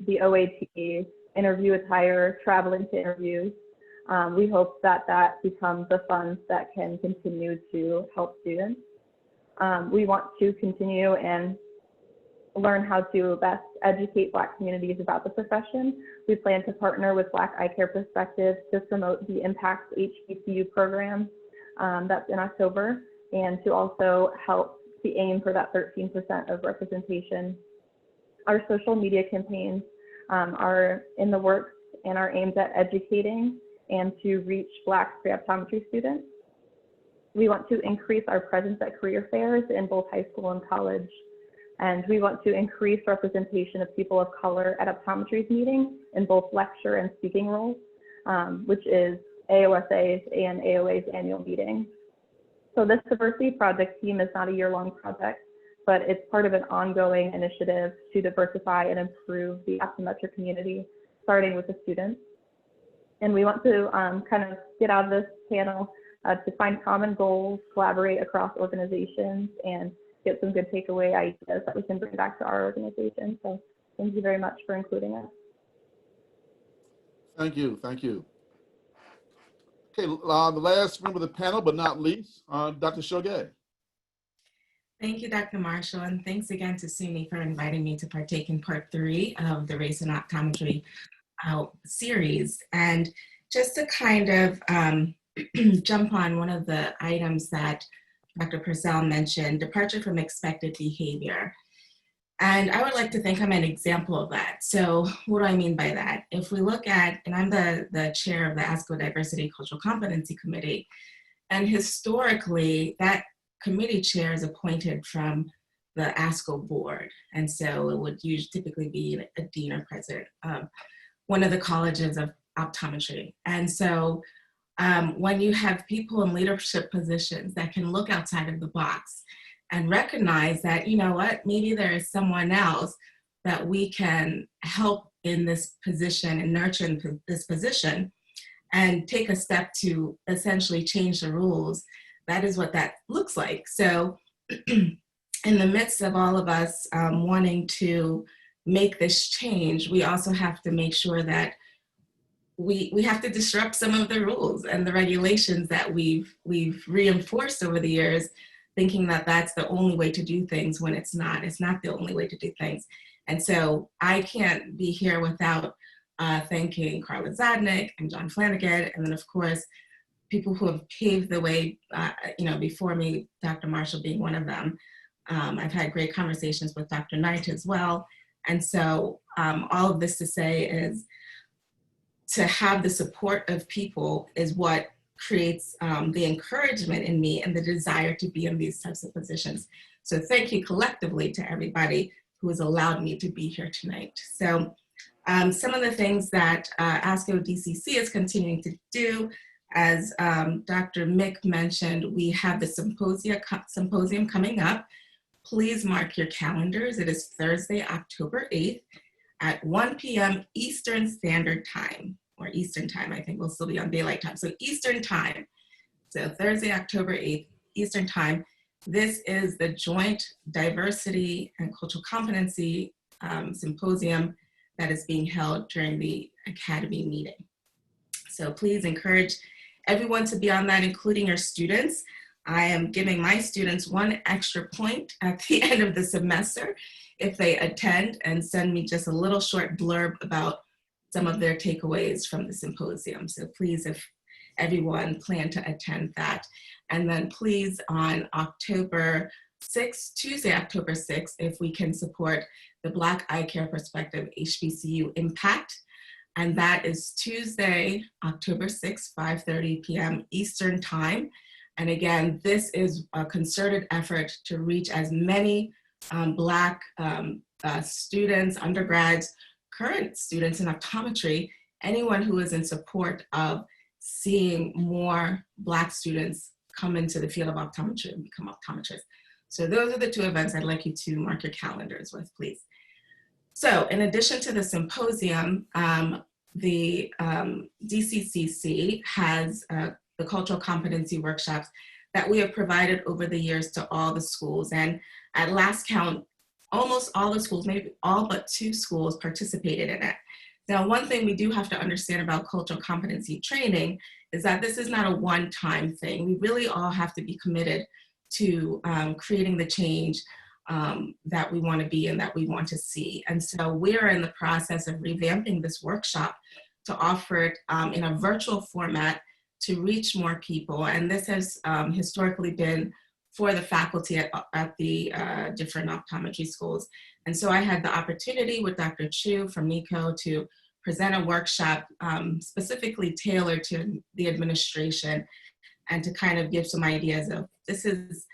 the OAT, interview attire, traveling to interviews. We hope that that becomes the funds that can continue to help students. We want to continue and learn how to best educate Black communities about the profession. We plan to partner with Black Eye Care Perspective to promote the Impact HBCU program that's in October, and to also help to aim for that 13% of representation. Our social media campaigns are in the works and are aimed at educating and to reach Black pre-optometry students. We want to increase our presence at career fairs in both high school and college. And we want to increase representation of people of color at optometry's meetings in both lecture and speaking roles, which is AOSA's and AOA's annual meeting. So this diversity project team is not a year-long project, but it's part of an ongoing initiative to diversify and improve the optometric community, starting with the students. And we want to kind of get out of this panel to find common goals, collaborate across organizations, and get some good takeaway ideas that we can bring back to our organization. So thank you very much for including us. Thank you, thank you. Okay, the last member of the panel, but not least, Dr. Shogay. Thank you, Dr. Marshall, and thanks again to SUNY for inviting me to partake in part 3 of the Race in Optometry series. And just to kind of jump on one of the items that Dr. Purcell mentioned, departure from expected behavior. And I would like to think I'm an example of that. So what do I mean by that? If we look at, and I'm the chair of the ASCO Diversity Cultural Competency Committee, and historically that committee chair is appointed from the ASCO board. And so it would usually typically be a dean or president of one of the colleges of optometry. And so when you have people in leadership positions that can look outside of the box and recognize that, you know what, maybe there is someone else that we can help in this position and nurture in this position and take a step to essentially change the rules, that is what that looks like. So in the midst of all of us wanting to make this change, we also have to make sure that we have to disrupt some of the rules and the regulations that we've reinforced over the years, thinking that that's the only way to do things when it's not. It's not the only way to do things. And so I can't be here without thanking Carla Zadnik and John Flanagan, and then of course, people who have paved the way, before me, Dr. Marshall being one of them. I've had great conversations with Dr. Knight as well. And so all of this to say is to have the support of people is what creates the encouragement in me and the desire to be in these types of positions. So thank you collectively to everybody who has allowed me to be here tonight. So Some of the things that ASCO DCC is continuing to do, as Dr. Mick mentioned, we have the symposium coming up. Please mark your calendars. It is Thursday, October 8th at 1 p.m. Eastern Standard Time, or Eastern Time. I think we'll still be on daylight time. So Eastern Time. So Thursday, October 8th, Eastern Time. This is the Joint Diversity and Cultural Competency Symposium that is being held during the Academy meeting. So please encourage everyone to be on that, including your students. I am giving my students 1 extra point at the end of the semester if they attend and send me just a little short blurb about some of their takeaways from the symposium. So please, if everyone plan to attend that. And then please on October 6th, Tuesday, October 6th, if we can support the Black Eye Care Perspective HBCU Impact. And that is Tuesday, October 6th, 5:30 p.m. Eastern Time. And again, this is a concerted effort to reach as many Black students, undergrads, current students in optometry, anyone who is in support of seeing more Black students come into the field of optometry and become optometrists. So those are the 2 events I'd like you to mark your calendars with, please. So in addition to the symposium, the DCCC has the cultural competency workshops that we have provided over the years to all the schools. And at last count, almost all the schools, maybe all but 2 schools participated in it. Now, one thing we do have to understand about cultural competency training is that this is not a one-time thing. We really all have to be committed to creating the change that we want to be and that we want to see. And so we're in the process of revamping this workshop to offer it in a virtual format to reach more people. And this has historically been for the faculty at the different optometry schools. And so I had the opportunity with Dr. Chu from NICO to present a workshop specifically tailored to the administration and to kind of give some ideas of this is,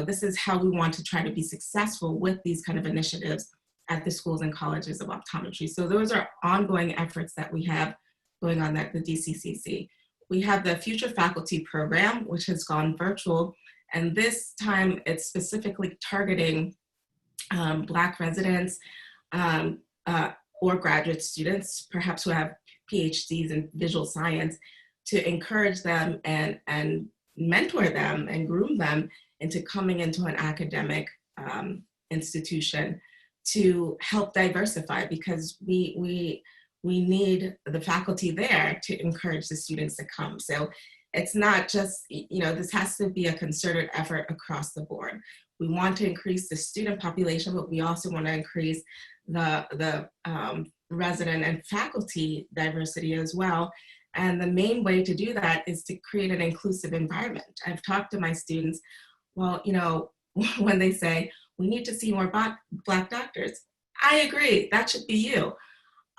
this is how we want to try to be successful with these kind of initiatives at the schools and colleges of optometry. So those are ongoing efforts that we have going on at the DCCC. We have the Future Faculty Program, which has gone virtual. And this time it's specifically targeting Black residents or graduate students, perhaps who have PhDs in visual science, to encourage them and mentor them and groom them into coming into an academic institution to help diversify, because we need the faculty there to encourage the students to come. So it's not just, this has to be a concerted effort across the board. We want to increase the student population, but we also want to increase the resident and faculty diversity as well. And the main way to do that is to create an inclusive environment. I've talked to my students, well, when they say, we need to see more Black doctors, I agree, that should be you.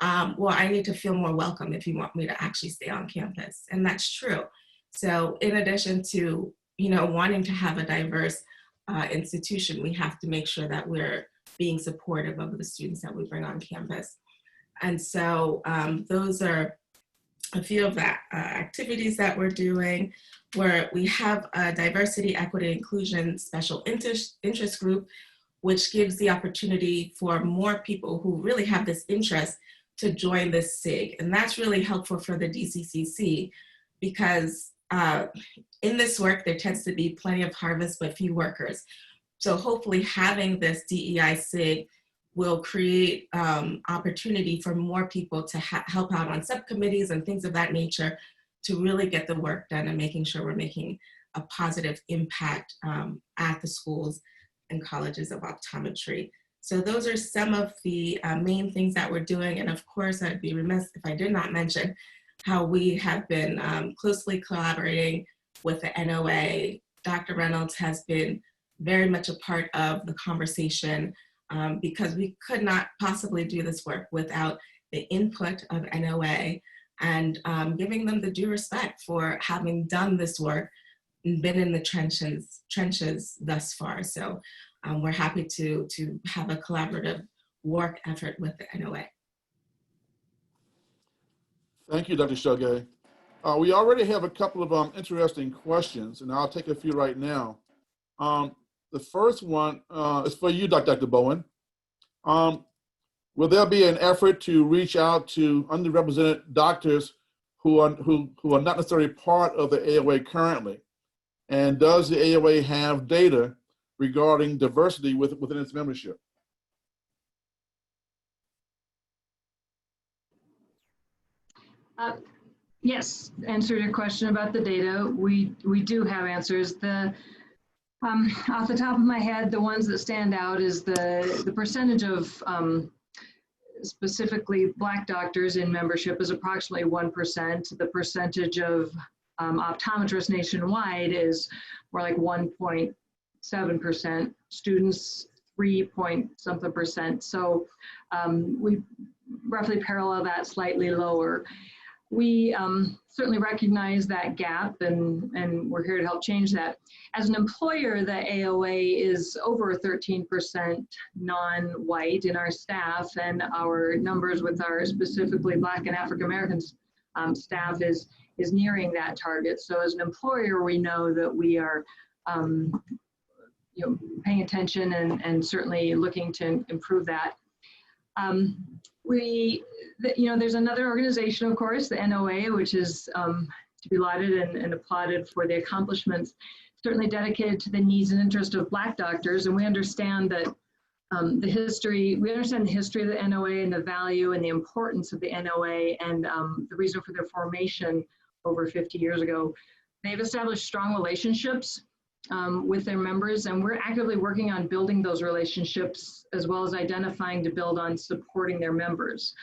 Well, I need to feel more welcome if you want me to actually stay on campus. And that's true. So in addition to, wanting to have a diverse institution, we have to make sure that we're being supportive of the students that we bring on campus. And so those are a few of the activities that we're doing, where we have a diversity, equity, inclusion special interest group, which gives the opportunity for more people who really have this interest to join this SIG. And that's really helpful for the DCCC, because in this work, there tends to be plenty of harvest, but few workers. So hopefully having this DEI SIG will create opportunity for more people to help out on subcommittees and things of that nature to really get the work done and making sure we're making a positive impact at the schools and colleges of optometry. So those are some of the main things that we're doing. And of course, I'd be remiss if I did not mention how we have been closely collaborating with the NOA. Dr. Reynolds has been very much a part of the conversation because we could not possibly do this work without the input of NOA and giving them the due respect for having done this work and been in the trenches thus far. So we're happy to have a collaborative work effort with the NOA. Thank you, Dr. Shoge. We already have a couple of interesting questions, and I'll take a few right now. The first one is for you, Dr. Bowen. Will there be an effort to reach out to underrepresented doctors who are not necessarily part of the AOA currently? And does the AOA have data regarding diversity within its membership? Yes, answer your question about the data. We do have answers. Off the top of my head, the ones that stand out is the percentage of specifically Black doctors in membership is approximately 1%. The percentage of optometrists nationwide is more like 1.7%. Students, 3-point-something%. So we roughly parallel that, slightly lower. We certainly recognize that gap, and we're here to help change that. As an employer, the AOA is over 13% non-white in our staff, and our numbers with our specifically Black and African Americans staff is nearing that target. So as an employer, we know that we are paying attention and certainly looking to improve that. There's another organization, of course, the NOA, which is to be lauded and applauded for the accomplishments, certainly dedicated to the needs and interest of Black doctors. And we understand that the history of the NOA and the value and the importance of the NOA and the reason for their formation over 50 years ago. They've established strong relationships with their members, and we're actively working on building those relationships as well as identifying to build on supporting their members.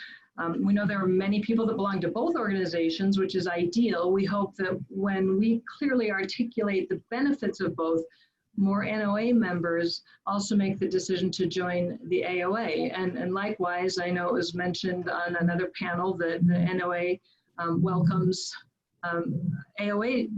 We know there are many people that belong to both organizations, which is ideal. We hope that when we clearly articulate the benefits of both, more NOA members also make the decision to join the AOA. And likewise, I know it was mentioned on another panel that the NOA welcomes AOA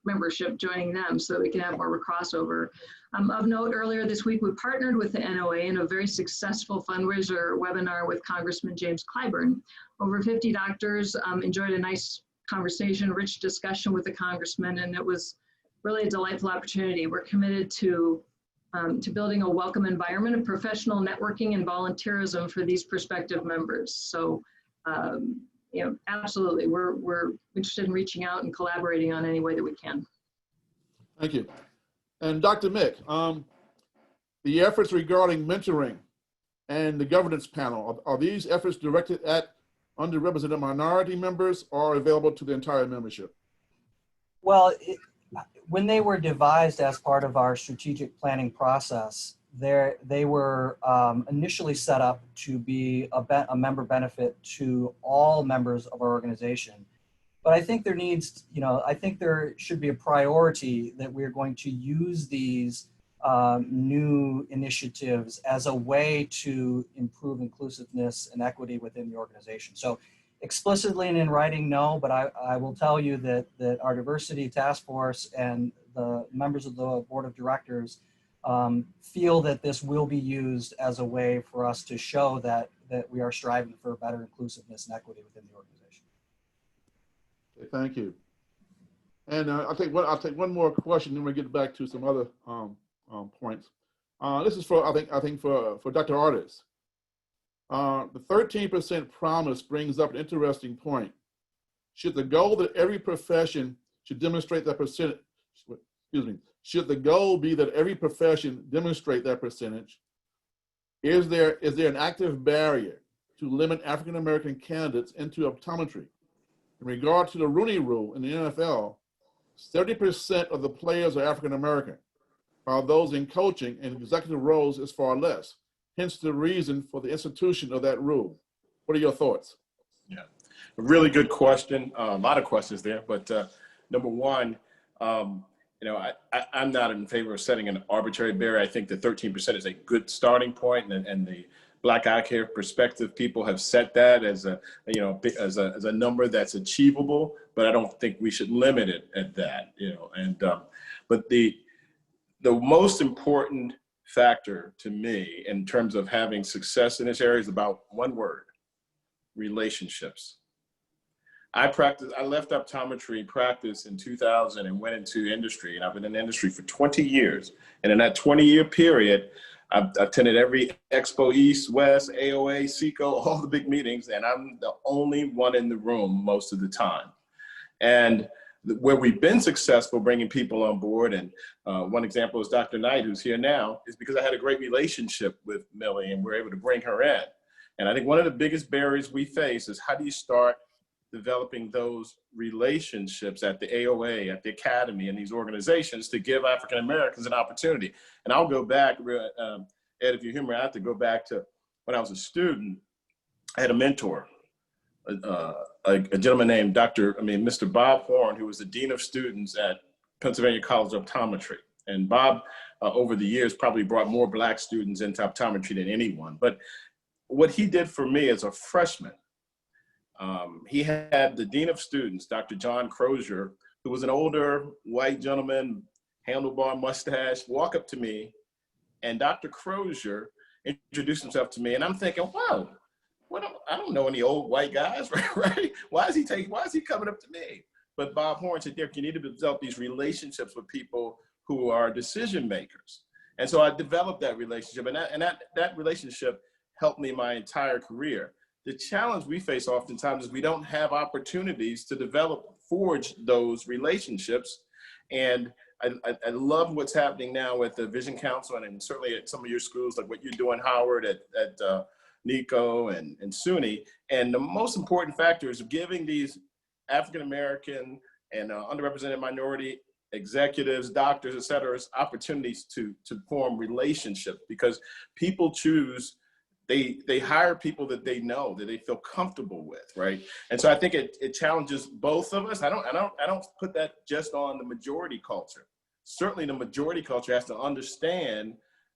membership joining them so that we can have more of a crossover. Of note, earlier this week, we partnered with the NOA in a very successful fundraiser webinar with Congressman James Clyburn. Over 50 doctors enjoyed a nice conversation, rich discussion with the congressman, and it was really a delightful opportunity. We're committed to building a welcome environment of professional networking and volunteerism for these prospective members. So, absolutely, we're interested in reaching out and collaborating on any way that we can. Thank you. And Dr. Mick, the efforts regarding mentoring and the governance panel, are these efforts directed at underrepresented minority members or available to the entire membership? Well, when they were devised as part of our strategic planning process, they were initially set up to be a member benefit to all members of our organization. But I think there should be a priority that we're going to use these new initiatives as a way to improve inclusiveness and equity within the organization. So explicitly and in writing, no, but I will tell you that our diversity task force and the members of the board of directors feel that this will be used as a way for us to show that we are striving for better inclusiveness and equity within the organization. Okay, thank you. And I'll take one more question, then we'll get back to some other points. This is for I think for Dr. Artis. The 13% promise brings up an interesting point. Should the goal that every profession should demonstrate that percentage, should the goal be that every profession demonstrate that percentage, is there an active barrier to limit African American candidates into optometry? In regard to the Rooney Rule in the NFL, 70% of the players are African American, while those in coaching and executive roles is far less. Hence the reason for the institution of that rule. What are your thoughts? Yeah, a really good question. A lot of questions there, but number one, I'm not in favor of setting an arbitrary barrier. I think the 13% is a good starting point, and the Black Eye Care perspective people have set that as a number that's achievable, but I don't think we should limit it at that. But the most important factor to me in terms of having success in this area is about one word: relationships. I left optometry practice in 2000 and went into industry, and I've been in the industry for 20 years. And in that 20-year period, I've attended every Expo East, West, AOA, SECO, all the big meetings, and I'm the only one in the room most of the time. And where we've been successful bringing people on board, and one example is Dr. Knight, who's here now, is because I had a great relationship with Millie and we're able to bring her in. And I think one of the biggest barriers we face is how do you start developing those relationships at the AOA, at the Academy, and these organizations to give African Americans an opportunity. And I'll go back, Ed, if you hear me, I have to go back to when I was a student. I had a mentor, a gentleman named Mr. Bob Horn, who was the Dean of Students at Pennsylvania College of Optometry. And Bob, over the years, probably brought more Black students into optometry than anyone. But what he did for me as a freshman, he had the Dean of Students, Dr. John Crozier, who was an older white gentleman, handlebar mustache, walk up to me, and Dr. Crozier introduced himself to me, and I'm thinking, wow, I don't know any old white guys, right? Why is he coming up to me? But Bob Horn said, Derrick, you need to develop these relationships with people who are decision makers. And so I developed that relationship, and that relationship helped me my entire career. The challenge we face oftentimes is we don't have opportunities to forge those relationships. And I love what's happening now with the Vision Council, and certainly at some of your schools, like what you're doing, Howard, at Nico and SUNY. And the most important factor is giving these African-American and underrepresented minority executives, doctors, et cetera, opportunities to form relationships, because people choose, they hire people that they know, that they feel comfortable with, right? And so I think it challenges both of us. I don't put that just on the majority culture. Certainly the majority culture has to understand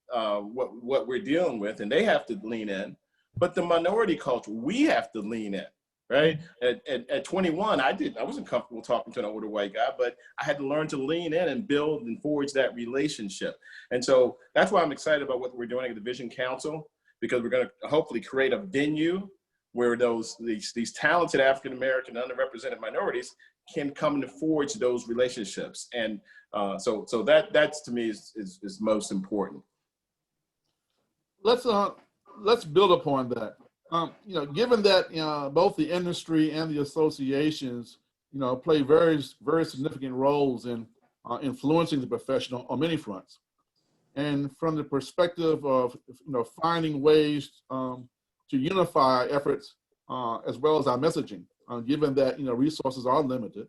what we're dealing with, and they have to lean in. But the minority culture, we have to lean in, right? At 21, I wasn't comfortable talking to an older white guy, but I had to learn to lean in and build and forge that relationship. And so that's why I'm excited about what we're doing at the Vision Council, because we're going to hopefully create a venue where these talented African-American underrepresented minorities can come to forge those relationships. And so that's to me is most important. Let's build upon that. Given that both the industry and the associations, play very, very significant roles in influencing the profession on many fronts. And from the perspective of finding ways to unify efforts as well as our messaging, given that resources are limited,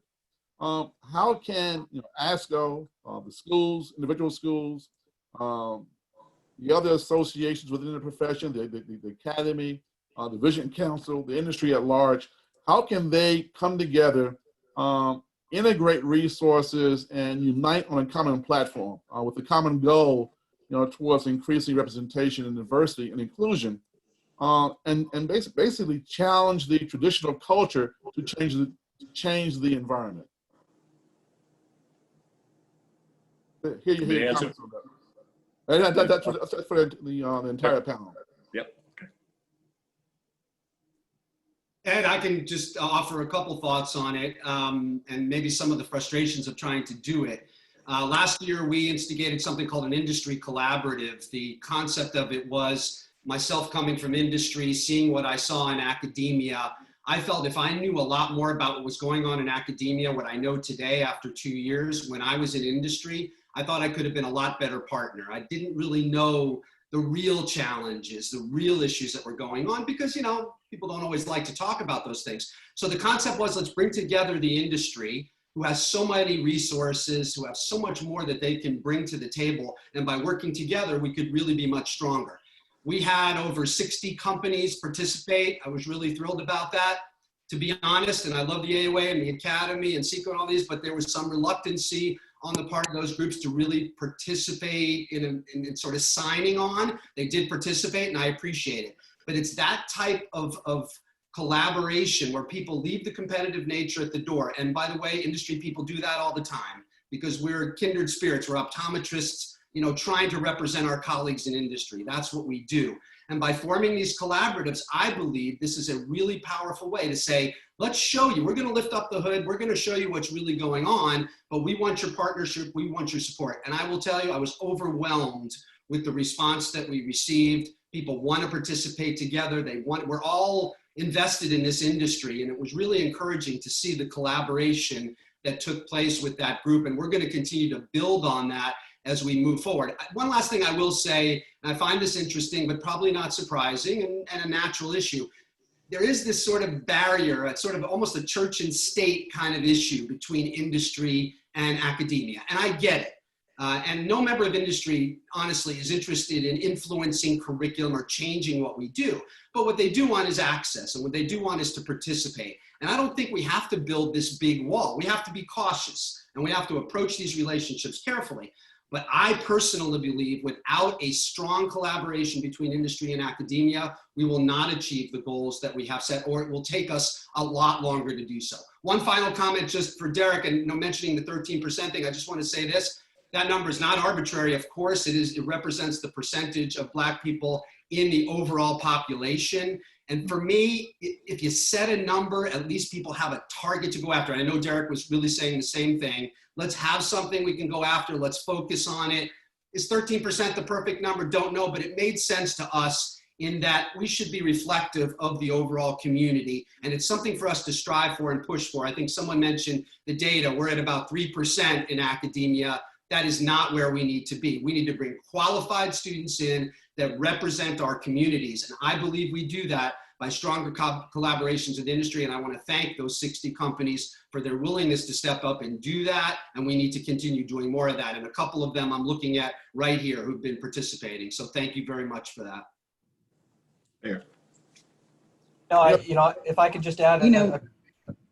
how can ASCO, the schools, individual schools, the other associations within the profession, the Academy, the Vision Council, the industry at large, how can they come together, integrate resources, and unite on a common platform with a common goal, towards increasing representation and diversity and inclusion, and basically challenge the traditional culture to change the environment? Hear your comments on that. That's for the entire panel. Yep. Okay. Ed, I can just offer a couple thoughts on it, and maybe some of the frustrations of trying to do it. Last year, we instigated something called an industry collaborative. The concept of it was myself coming from industry, seeing what I saw in academia. I felt if I knew a lot more about what was going on in academia, what I know today after 2 years when I was in industry, I thought I could have been a lot better partner. I didn't really know the real challenges, the real issues that were going on, because people don't always like to talk about those things. So the concept was, let's bring together the industry, who has so many resources, who have so much more that they can bring to the table. And by working together, we could really be much stronger. We had over 60 companies participate. I was really thrilled about that, to be honest. And I love the AOA and the Academy and SECO and all these, but there was some reluctancy on the part of those groups to really participate in sort of signing on. They did participate, and I appreciate it. But it's that type of collaboration where people leave the competitive nature at the door. And by the way, industry people do that all the time, because we're kindred spirits. We're optometrists, trying to represent our colleagues in industry. That's what we do. And by forming these collaboratives, I believe this is a really powerful way to say, Let's show you. We're going to lift up the hood. We're going to show you what's really going on, but we want your partnership. We want your support. And I will tell you, I was overwhelmed with the response that we received. People want to participate together. We're all invested in this industry, and it was really encouraging to see the collaboration that took place with that group. And we're going to continue to build on that as we move forward. One last thing I will say, and I find this interesting, but probably not surprising and a natural issue. There is this sort of barrier, it's sort of almost a church and state kind of issue between industry and academia. And I get it. And no member of industry, honestly, is interested in influencing curriculum or changing what we do. But what they do want is access, and what they do want is to participate. And I don't think we have to build this big wall. We have to be cautious, and we have to approach these relationships carefully. But I personally believe without a strong collaboration between industry and academia, we will not achieve the goals that we have set, or it will take us a lot longer to do so. One final comment just for Derrick, and mentioning the 13% thing, I just want to say this. That number is not arbitrary, of course. It represents the percentage of Black people in the overall population. And for me, if you set a number, at least people have a target to go after. And I know Derrick was really saying the same thing. Let's have something we can go after. Let's focus on it. Is 13% the perfect number? Don't know, but it made sense to us in that we should be reflective of the overall community. And it's something for us to strive for and push for. I think someone mentioned the data. We're at about 3% in academia. That is not where we need to be. We need to bring qualified students in that represent our communities. And I believe we do that by stronger collaborations with industry. And I want to thank those 60 companies for their willingness to step up and do that. And we need to continue doing more of that. And a couple of them I'm looking at right here who've been participating. So thank you very much for that. Here. No, if I could just add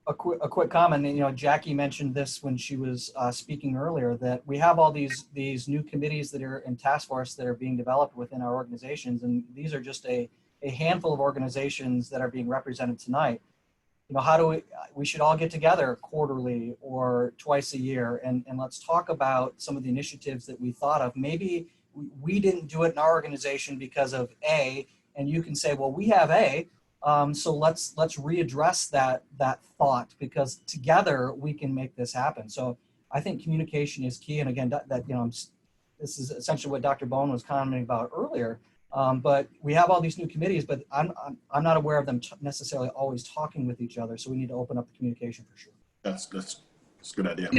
a quick comment. Jackie mentioned this when she was speaking earlier, that we have all these new committees that are in task force that are being developed within our organizations, and these are just a handful of organizations that are being represented tonight. How do we should all get together quarterly or twice a year, and let's talk about some of the initiatives that we thought of. Maybe we didn't do it in our organization because of A, and you can say, well, we have A. So let's readdress that thought, because together we can make this happen. So I think communication is key. And again, this is essentially what Dr. Bowen was commenting about earlier. But we have all these new committees, but I'm not aware of them necessarily always talking with each other. So we need to open up the communication for sure. That's a good idea.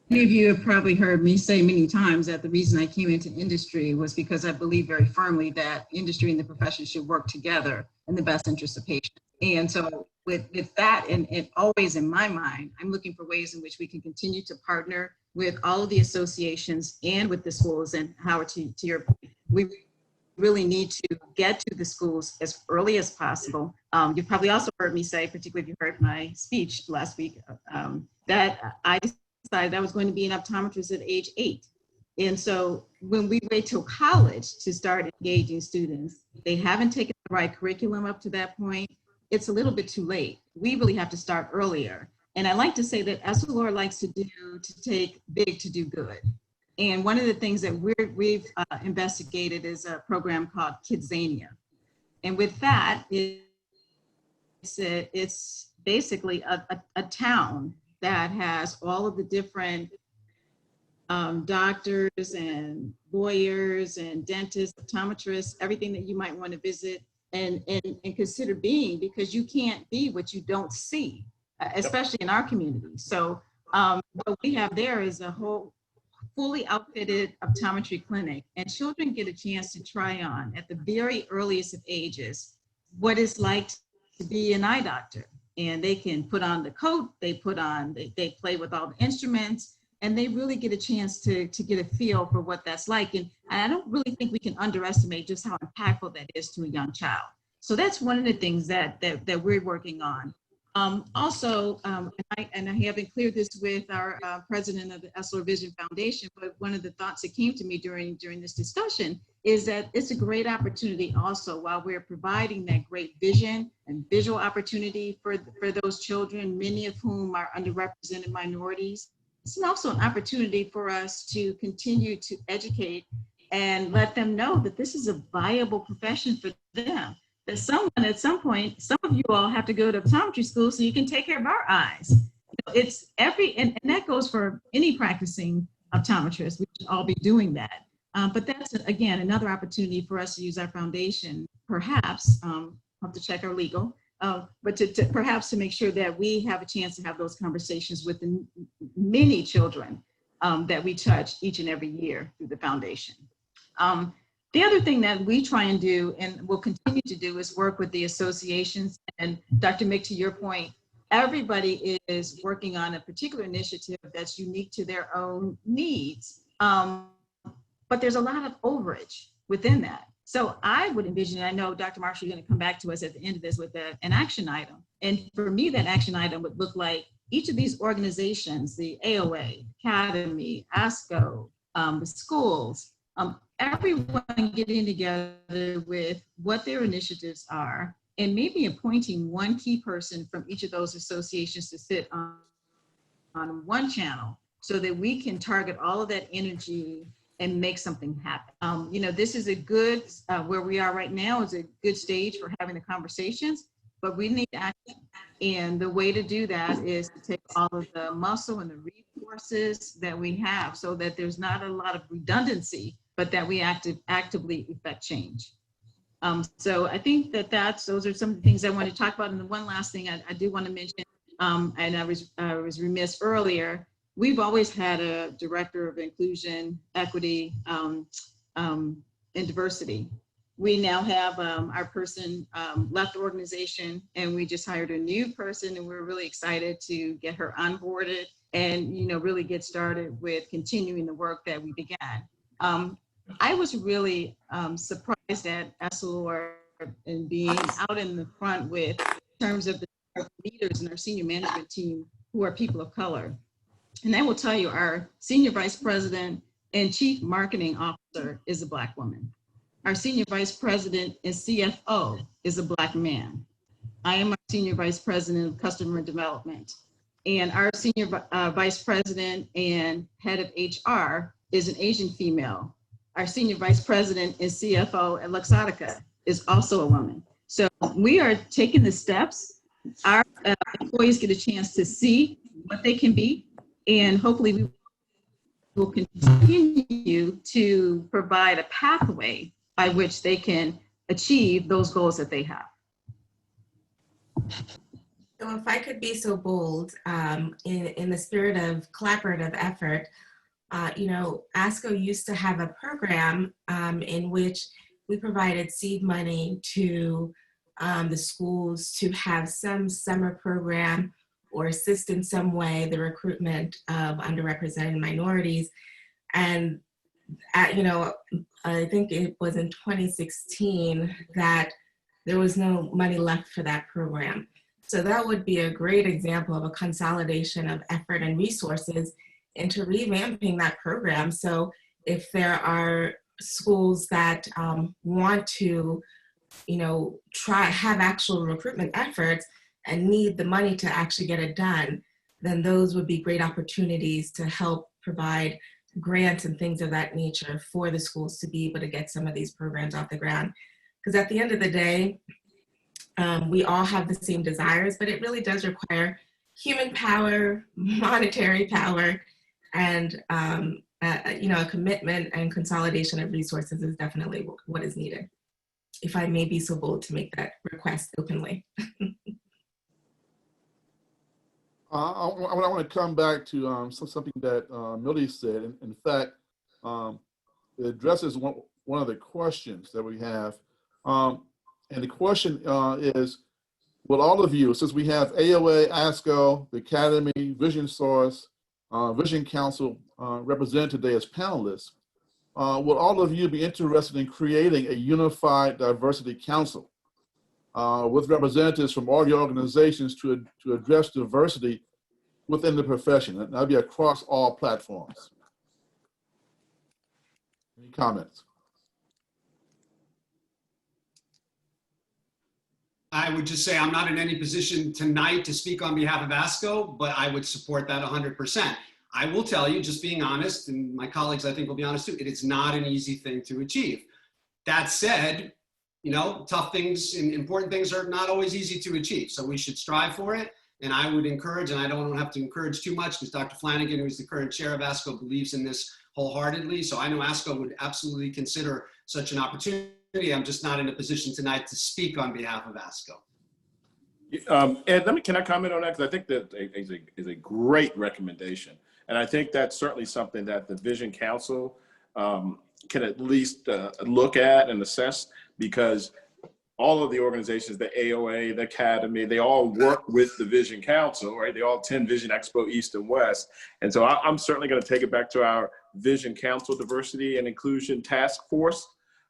Many of you have probably heard me say many times that the reason I came into industry was because I believe very firmly that industry and the profession should work together in the best interest of patients. And so with that, and always in my mind, I'm looking for ways in which we can continue to partner with all of the associations and with the schools. And Howard, to your point, we really need to get to the schools as early as possible. You've probably also heard me say, particularly if you heard my speech last week, that I decided I was going to be an optometrist at age 8. And so when we wait till college to start engaging students, they haven't taken the right curriculum up to that point. It's a little bit too late. We really have to start earlier. And I like to say that Essilor likes to take big to do good. And one of the things that we've investigated is a program called Kidzania. And with that, it's basically a town that has all of the different doctors and lawyers and dentists, optometrists, everything that you might want to visit and consider being, because you can't be what you don't see, especially in our community. So what we have there is a whole fully outfitted optometry clinic, and children get a chance to try on at the very earliest of ages what it's like to be an eye doctor. And they can put on the coat, they play with all the instruments, and they really get a chance to get a feel for what that's like. And I don't really think we can underestimate just how impactful that is to a young child. So that's one of the things that we're working on. Also, and I haven't cleared this with our president of the Essilor Vision Foundation, but one of the thoughts that came to me during this discussion is that it's a great opportunity also, while we're providing that great vision and visual opportunity for those children, many of whom are underrepresented minorities. It's also an opportunity for us to continue to educate and let them know that this is a viable profession for them. that someone at some point, some of you all have to go to optometry school so you can take care of our eyes. You know, it's and that goes for any practicing optometrist. We should all be doing that. But that's, again, another opportunity for us to use our foundation, perhaps, have to check our legal, but to perhaps to make sure that we have a chance to have those conversations with the many children that we touch each and every year through the foundation. The other thing that we try and do and will continue to do is work with the associations. And Dr. Mick, to your point, everybody is working on a particular initiative that's unique to their own needs. But there's a lot of overage within that. So I would envision, and I know Dr. Marshall, you're going to come back to us at the end of this with an action item. And for me, that action item would look like each of these organizations, the AOA, Academy, ASCO, the schools, everyone getting together with what their initiatives are, and maybe appointing one key person from each of those associations to sit on one channel so that we can target all of that energy and make something happen. You know, this is a good, where we are right now is a good stage for having the conversations, but we need action. And the way to do that is to take all of the muscle and the resources that we have so that there's not a lot of redundancy, but that we actively effect change. So I think that those are some of the things I want to talk about. And the one last thing I do want to mention, and I was remiss earlier, we've always had a director of inclusion, equity, and diversity. We now have our person left the organization, and we just hired a new person, and we're really excited to get her onboarded and, you know, really get started with continuing the work that we began. I was really surprised at Essilor and being out in the front with in terms of the leaders in our senior management team who are people of color. And I will tell you, our senior vice president and chief marketing officer is a Black woman. Our senior vice president and CFO is a Black man. I am our senior vice president of customer development. And our senior vice president and head of HR is an Asian female. Our senior vice president and CFO at Luxottica is also a woman. So we are taking the steps. Our employees get a chance to see what they can be, and hopefully we will continue to provide a pathway by which they can achieve those goals that they have. So if I could be so bold, in the spirit of collaborative effort, you know, ASCO used to have a program in which we provided seed money to the schools to have some summer program or assist in some way the recruitment of underrepresented minorities. And, you know, I think it was in 2016 that there was no money left for that program. So that would be a great example of a consolidation of effort and resources into revamping that program. So if there are schools that want to, you know, have actual recruitment efforts and need the money to actually get it done, then those would be great opportunities to help provide grants and things of that nature for the schools to be able to get some of these programs off the ground. Because at the end of the day, we all have the same desires, but it really does require human power, monetary power, and you know, a commitment and consolidation of resources is definitely what is needed. If I may be so bold to make that request openly. I want to come back to something that Millie said. In fact, it addresses one of the questions that we have. And the question is, will all of you, since we have AOA, ASCO, the Academy, Vision Source, Vision Council represented today as panelists, will all of you be interested in creating a unified diversity council with representatives from all your organizations to address diversity within the profession? And that'll be across all platforms. Any comments? I would just say I'm not in any position tonight to speak on behalf of ASCO, but I would support that 100%. I will tell you, just being honest, and my colleagues I think will be honest too, it is not an easy thing to achieve. That said, you know, tough things and important things are not always easy to achieve. So we should strive for it. And I would encourage, and I don't want to have to encourage too much because Dr. Flanagan, who's the current chair of ASCO, believes in this wholeheartedly. So I know ASCO would absolutely consider such an opportunity. I'm just not in a position tonight to speak on behalf of ASCO. Ed, can I comment on that? Because I think that is a great recommendation. And I think that's certainly something that the Vision Council can at least look at and assess, because all of the organizations, the AOA, the Academy, they all work with the Vision Council, right? They all attend Vision Expo East and West. And so I'm certainly going to take it back to our Vision Council Diversity and Inclusion Task Force.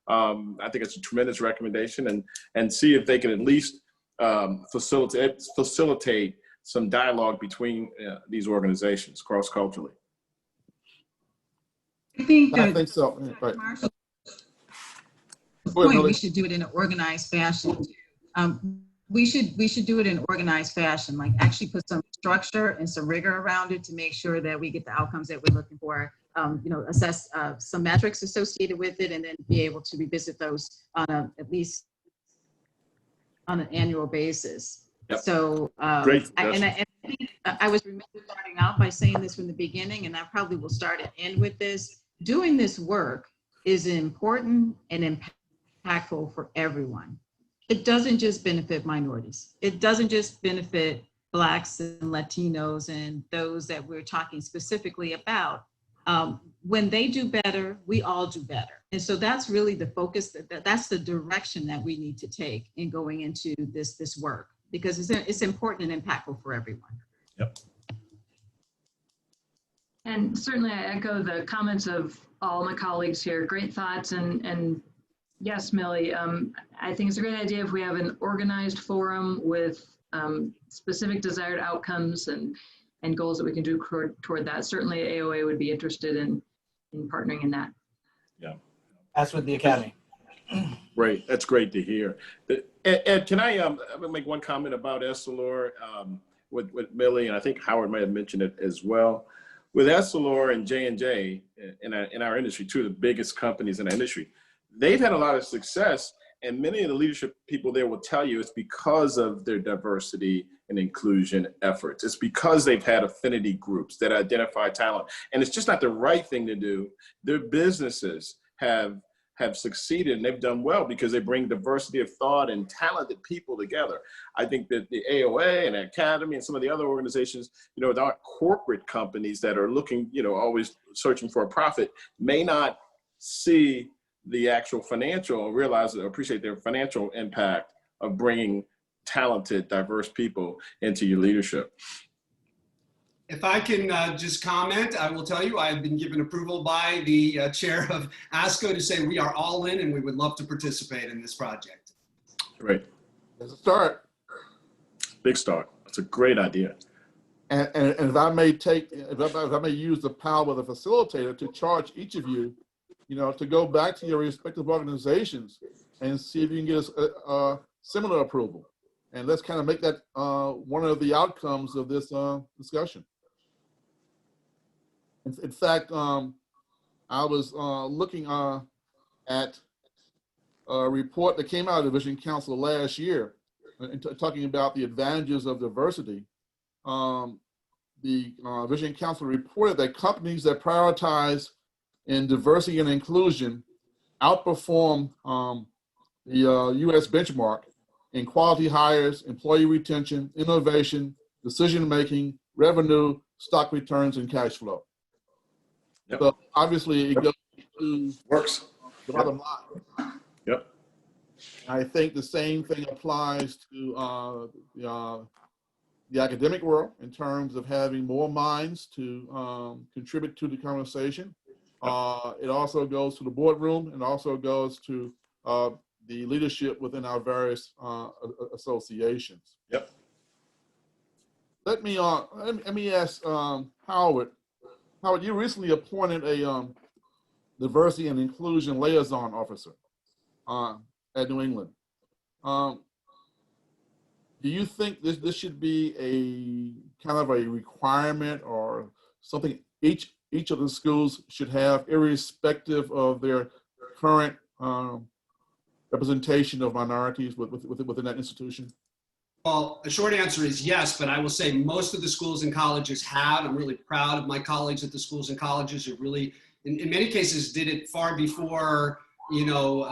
I think it's a tremendous recommendation, and see if they can at least facilitate some dialogue between these organizations cross-culturally. I think so. Right. Point, we should do it in an organized fashion. We should do it in an organized fashion, like actually put some structure and some rigor around it to make sure that we get the outcomes that we're looking for. You know, assess some metrics associated with it, and then be able to revisit those on at least on an annual basis. Yep. So, Great. I think I was starting out by saying this from the beginning, and I probably will start and end with this. Doing this work is important and impactful for everyone. It doesn't just benefit minorities. It doesn't just benefit Blacks and Latinos and those that we're talking specifically about. When they do better, we all do better. And so that's really the focus, that's the direction that we need to take in going into this work, because it's important and impactful for everyone. Yep. And certainly I echo the comments of all my colleagues here. Great thoughts, and yes, Millie, I think it's a great idea if we have an organized forum with specific desired outcomes and goals that we can do toward that. Certainly AOA would be interested in partnering in that. Yeah. That's with the Academy. Great, that's great to hear. Ed, can I make one comment about Essilor with Millie, and I think Howard might have mentioned it as well. With Essilor and J&J in our industry, two of the biggest companies in our industry, they've had a lot of success, and many of the leadership people there will tell you it's because of their diversity and inclusion efforts. It's because they've had affinity groups that identify talent, and it's just not the right thing to do. Their businesses have succeeded, and they've done well because they bring diversity of thought and talented people together. I think that the AOA and Academy and some of the other organizations, you know, there aren't corporate companies that are looking, you know, always searching for a profit, may not see the actual financial or realize or appreciate their financial impact of bringing talented, diverse people into your leadership. If I can just comment, I will tell you I've been given approval by the chair of ASCO to say we are all in and we would love to participate in this project. Great. There's a start. Big start. That's a great idea. And if I may if I may use the power of the facilitator to charge each of you, you know, to go back to your respective organizations and see if you can get a similar approval. And let's kind of make that one of the outcomes of this discussion. In fact, I was looking at a report that came out of the Vision Council last year, talking about the advantages of diversity. The Vision Council reported that companies that prioritize in diversity and inclusion outperform the U.S. benchmark in quality hires, employee retention, innovation, decision-making, revenue, stock returns, and cash flow. Yep. So obviously it goes to Works. the bottom line. Yep. I think the same thing applies to the academic world in terms of having more minds to contribute to the conversation. It also goes to the boardroom, and also goes to the leadership within our various associations. Yep. Let me ask Howard. Howard, you recently appointed a diversity and inclusion liaison officer at New England. Do you think this should be a kind of a requirement or something each of the schools should have, irrespective of their current representation of minorities within that institution? Well, a short answer is yes, but I will say most of the schools and colleges have. I'm really proud of my colleagues at the schools and colleges who really, in many cases, did it far before, you know,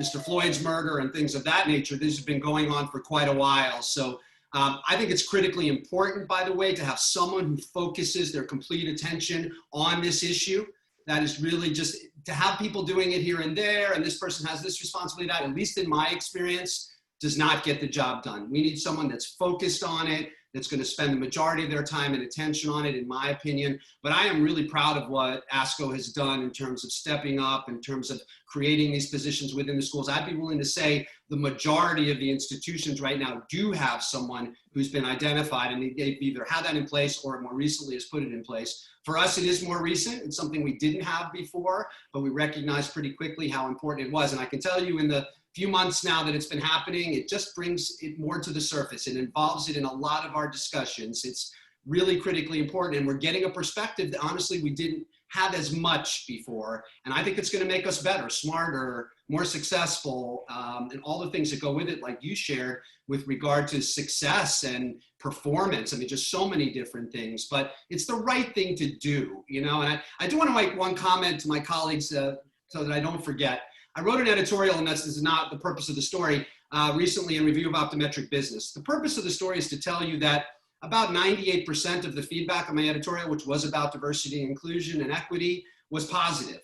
Mr. Floyd's murder and things of that nature. This has been going on for quite a while. So I think it's critically important, by the way, to have someone who focuses their complete attention on this issue. That is really just to have people doing it here and there, and this person has this responsibility, that, at least in my experience, does not get the job done. We need someone that's focused on it, that's going to spend the majority of their time and attention on it, in my opinion. But I am really proud of what ASCO has done in terms of stepping up, in terms of creating these positions within the schools. I'd be willing to say the majority of the institutions right now do have someone who's been identified, and they've either had that in place or more recently has put it in place. For us, it is more recent. It's something we didn't have before, but we recognized pretty quickly how important it was. And I can tell you, in the few months now that it's been happening, it just brings it more to the surface. It involves it in a lot of our discussions. It's really critically important, and we're getting a perspective that honestly we didn't have as much before. And I think it's going to make us better, smarter, more successful, and all the things that go with it, like you shared, with regard to success and performance. I mean, just so many different things, but it's the right thing to do, you know. And I do want to make one comment to my colleagues so that I don't forget. I wrote an editorial, and this is not the purpose of the story, recently in Review of Optometric Business. The purpose of the story is to tell you that about 98% of the feedback on my editorial, which was about diversity, inclusion, and equity, was positive.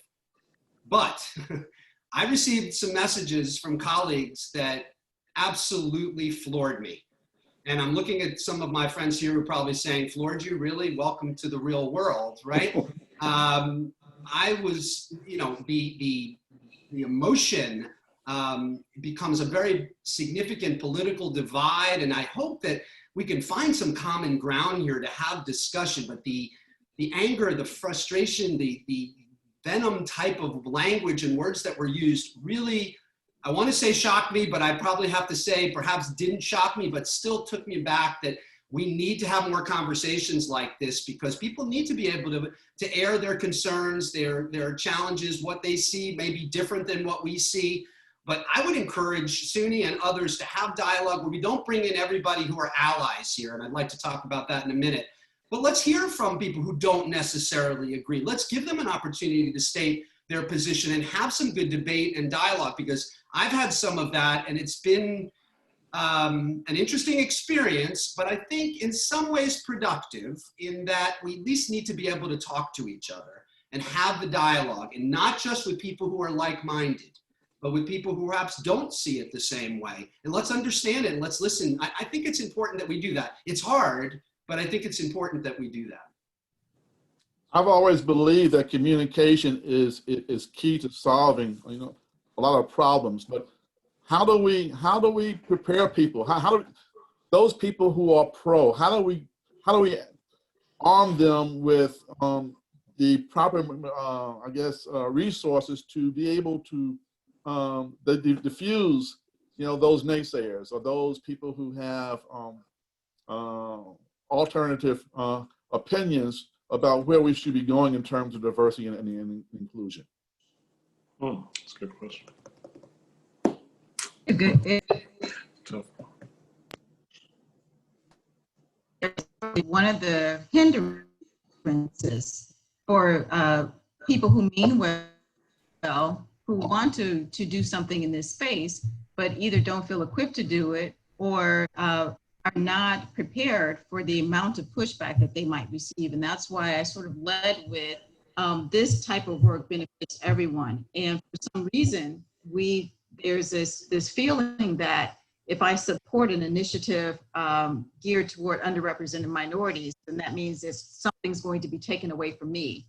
But I received some messages from colleagues that absolutely floored me. And I'm looking at some of my friends here who are probably saying, floored you, really? Welcome to the real world, right? I was, you know, the emotion becomes a very significant political divide, and I hope that we can find some common ground here to have discussion. But the anger, the frustration, the venom type of language and words that were used really, I want to say shocked me, but I probably have to say perhaps didn't shock me, but still took me back, that we need to have more conversations like this, because people need to be able to air their concerns, their challenges. What they see may be different than what we see. But I would encourage SUNY and others to have dialogue where we don't bring in everybody who are allies here, and I'd like to talk about that in a minute. But let's hear from people who don't necessarily agree. Let's give them an opportunity to state their position and have some good debate and dialogue, because I've had some of that, and it's been an interesting experience, but I think in some ways productive, in that we at least need to be able to talk to each other and have the dialogue, and not just with people who are like-minded, but with people who perhaps don't see it the same way. And let's understand it, and let's listen. I think it's important that we do that. It's hard, but I think it's important that we do that. I've always believed that communication is key to solving, you know, a lot of problems. But how do we prepare people? How do those people who are pro? How do we arm them with the proper, I guess, resources to be able to diffuse, you know, those naysayers or those people who have alternative opinions about where we should be going in terms of diversity and inclusion? That's a good question. One of the hindrances for people who mean well, who want to do something in this space, but either don't feel equipped to do it or are not prepared for the amount of pushback that they might receive. And that's why I sort of led with this type of work benefits everyone. And for some reason, there's this feeling that if I support an initiative geared toward underrepresented minorities, then that means something's going to be taken away from me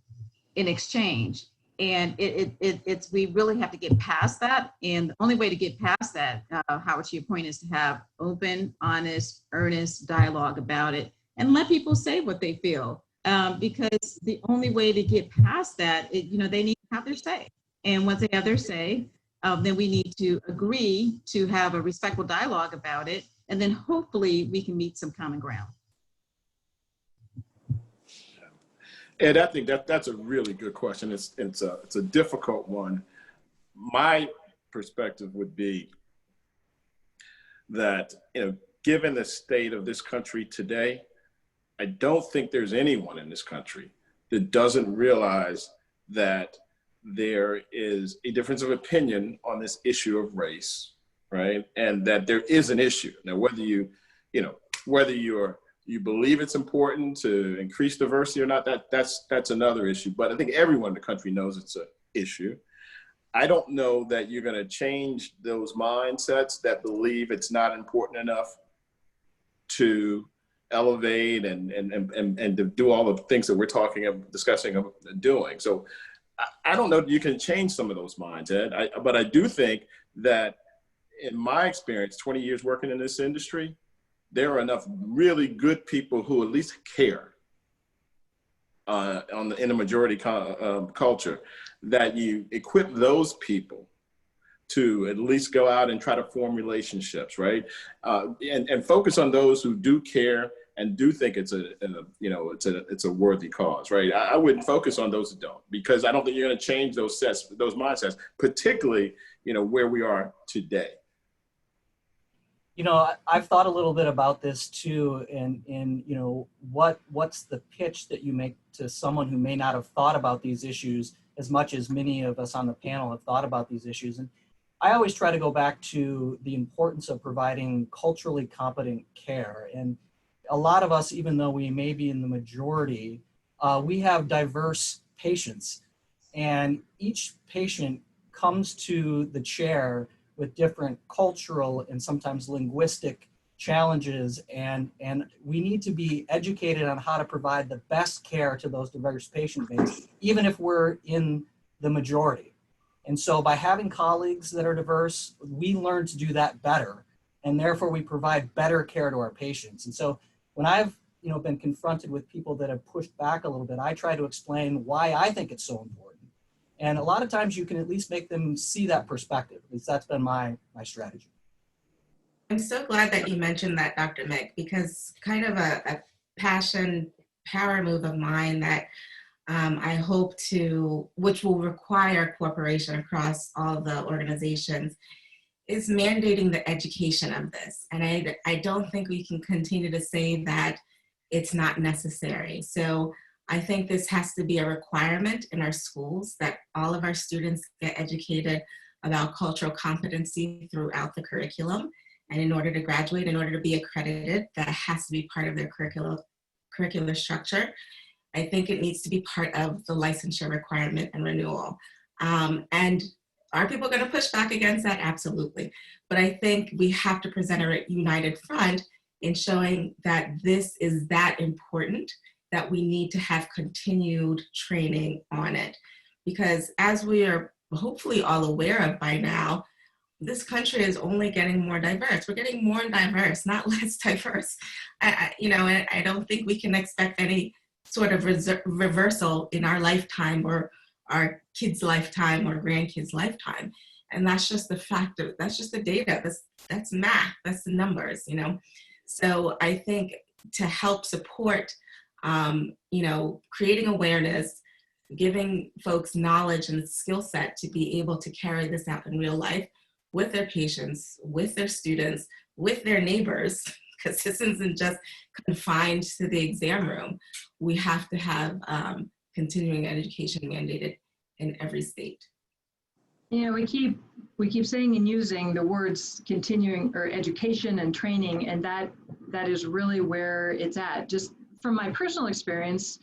in exchange. And we really have to get past that. And the only way to get past that, Howard, to your point, is to have open, honest, earnest dialogue about it and let people say what they feel. Because the only way to get past that, they need to have their say. And once they have their say, then we need to agree to have a respectful dialogue about it. And then hopefully we can meet some common ground. And I think that's a really good question. It's a difficult one. My perspective would be that, given the state of this country today, I don't think there's anyone in this country that doesn't realize that there is a difference of opinion on this issue of race, right? And that there is an issue. Now, whether you believe it's important to increase diversity or not, that's another issue. But I think everyone in the country knows it's an issue. I don't know that you're going to change those mindsets that believe it's not important enough to elevate and to do all the things that we're discussing doing. So I don't know that you can change some of those minds, Ed. But I do think that in my experience, 20 years working in this industry, there are enough really good people who at least care in the majority culture, that you equip those people to at least go out and try to form relationships, right? And focus on those who do care and do think it's a worthy cause, right? I wouldn't focus on those that don't, because I don't think you're going to change those mindsets, particularly where we are today. I've thought a little bit about this too, and what's the pitch that you make to someone who may not have thought about these issues as much as many of us on the panel have thought about these issues. And I always try to go back to the importance of providing culturally competent care. And a lot of us, even though we may be in the majority, we have diverse patients, and each patient comes to the chair with different cultural and sometimes linguistic challenges, and we need to be educated on how to provide the best care to those diverse patient base, even if we're in the majority. And so by having colleagues that are diverse, we learn to do that better, and therefore we provide better care to our patients. And so when I've been confronted with people that have pushed back a little bit, I try to explain why I think it's so important. And a lot of times you can at least make them see that perspective. At least that's been my strategy. I'm so glad that you mentioned that, Dr. Mick, because kind of a passion, power move of mine that I hope to, which will require cooperation across all the organizations, is mandating the education of this. And I don't think we can continue to say that it's not necessary. So I think this has to be a requirement in our schools, that all of our students get educated about cultural competency throughout the curriculum. And in order to graduate, in order to be accredited, that has to be part of their curricular structure. I think it needs to be part of the licensure requirement and renewal. And are people going to push back against that? Absolutely. But I think we have to present a united front in showing that this is that important, that we need to have continued training on it. Because as we are hopefully all aware of by now, this country is only getting more diverse. We're getting more diverse, not less diverse. I don't think we can expect any sort of reversal in our lifetime or our kids' lifetime or grandkids' lifetime. And that's just the fact of, that's just the data. That's math, that's the numbers, So I think to help support, creating awareness, giving folks knowledge and skill set to be able to carry this out in real life with their patients, with their students, with their neighbors, because this isn't just confined to the exam room. We have to have continuing education mandated in every state. We keep saying and using the words continuing or education and training, and that is really where it's at. Just from my personal experience,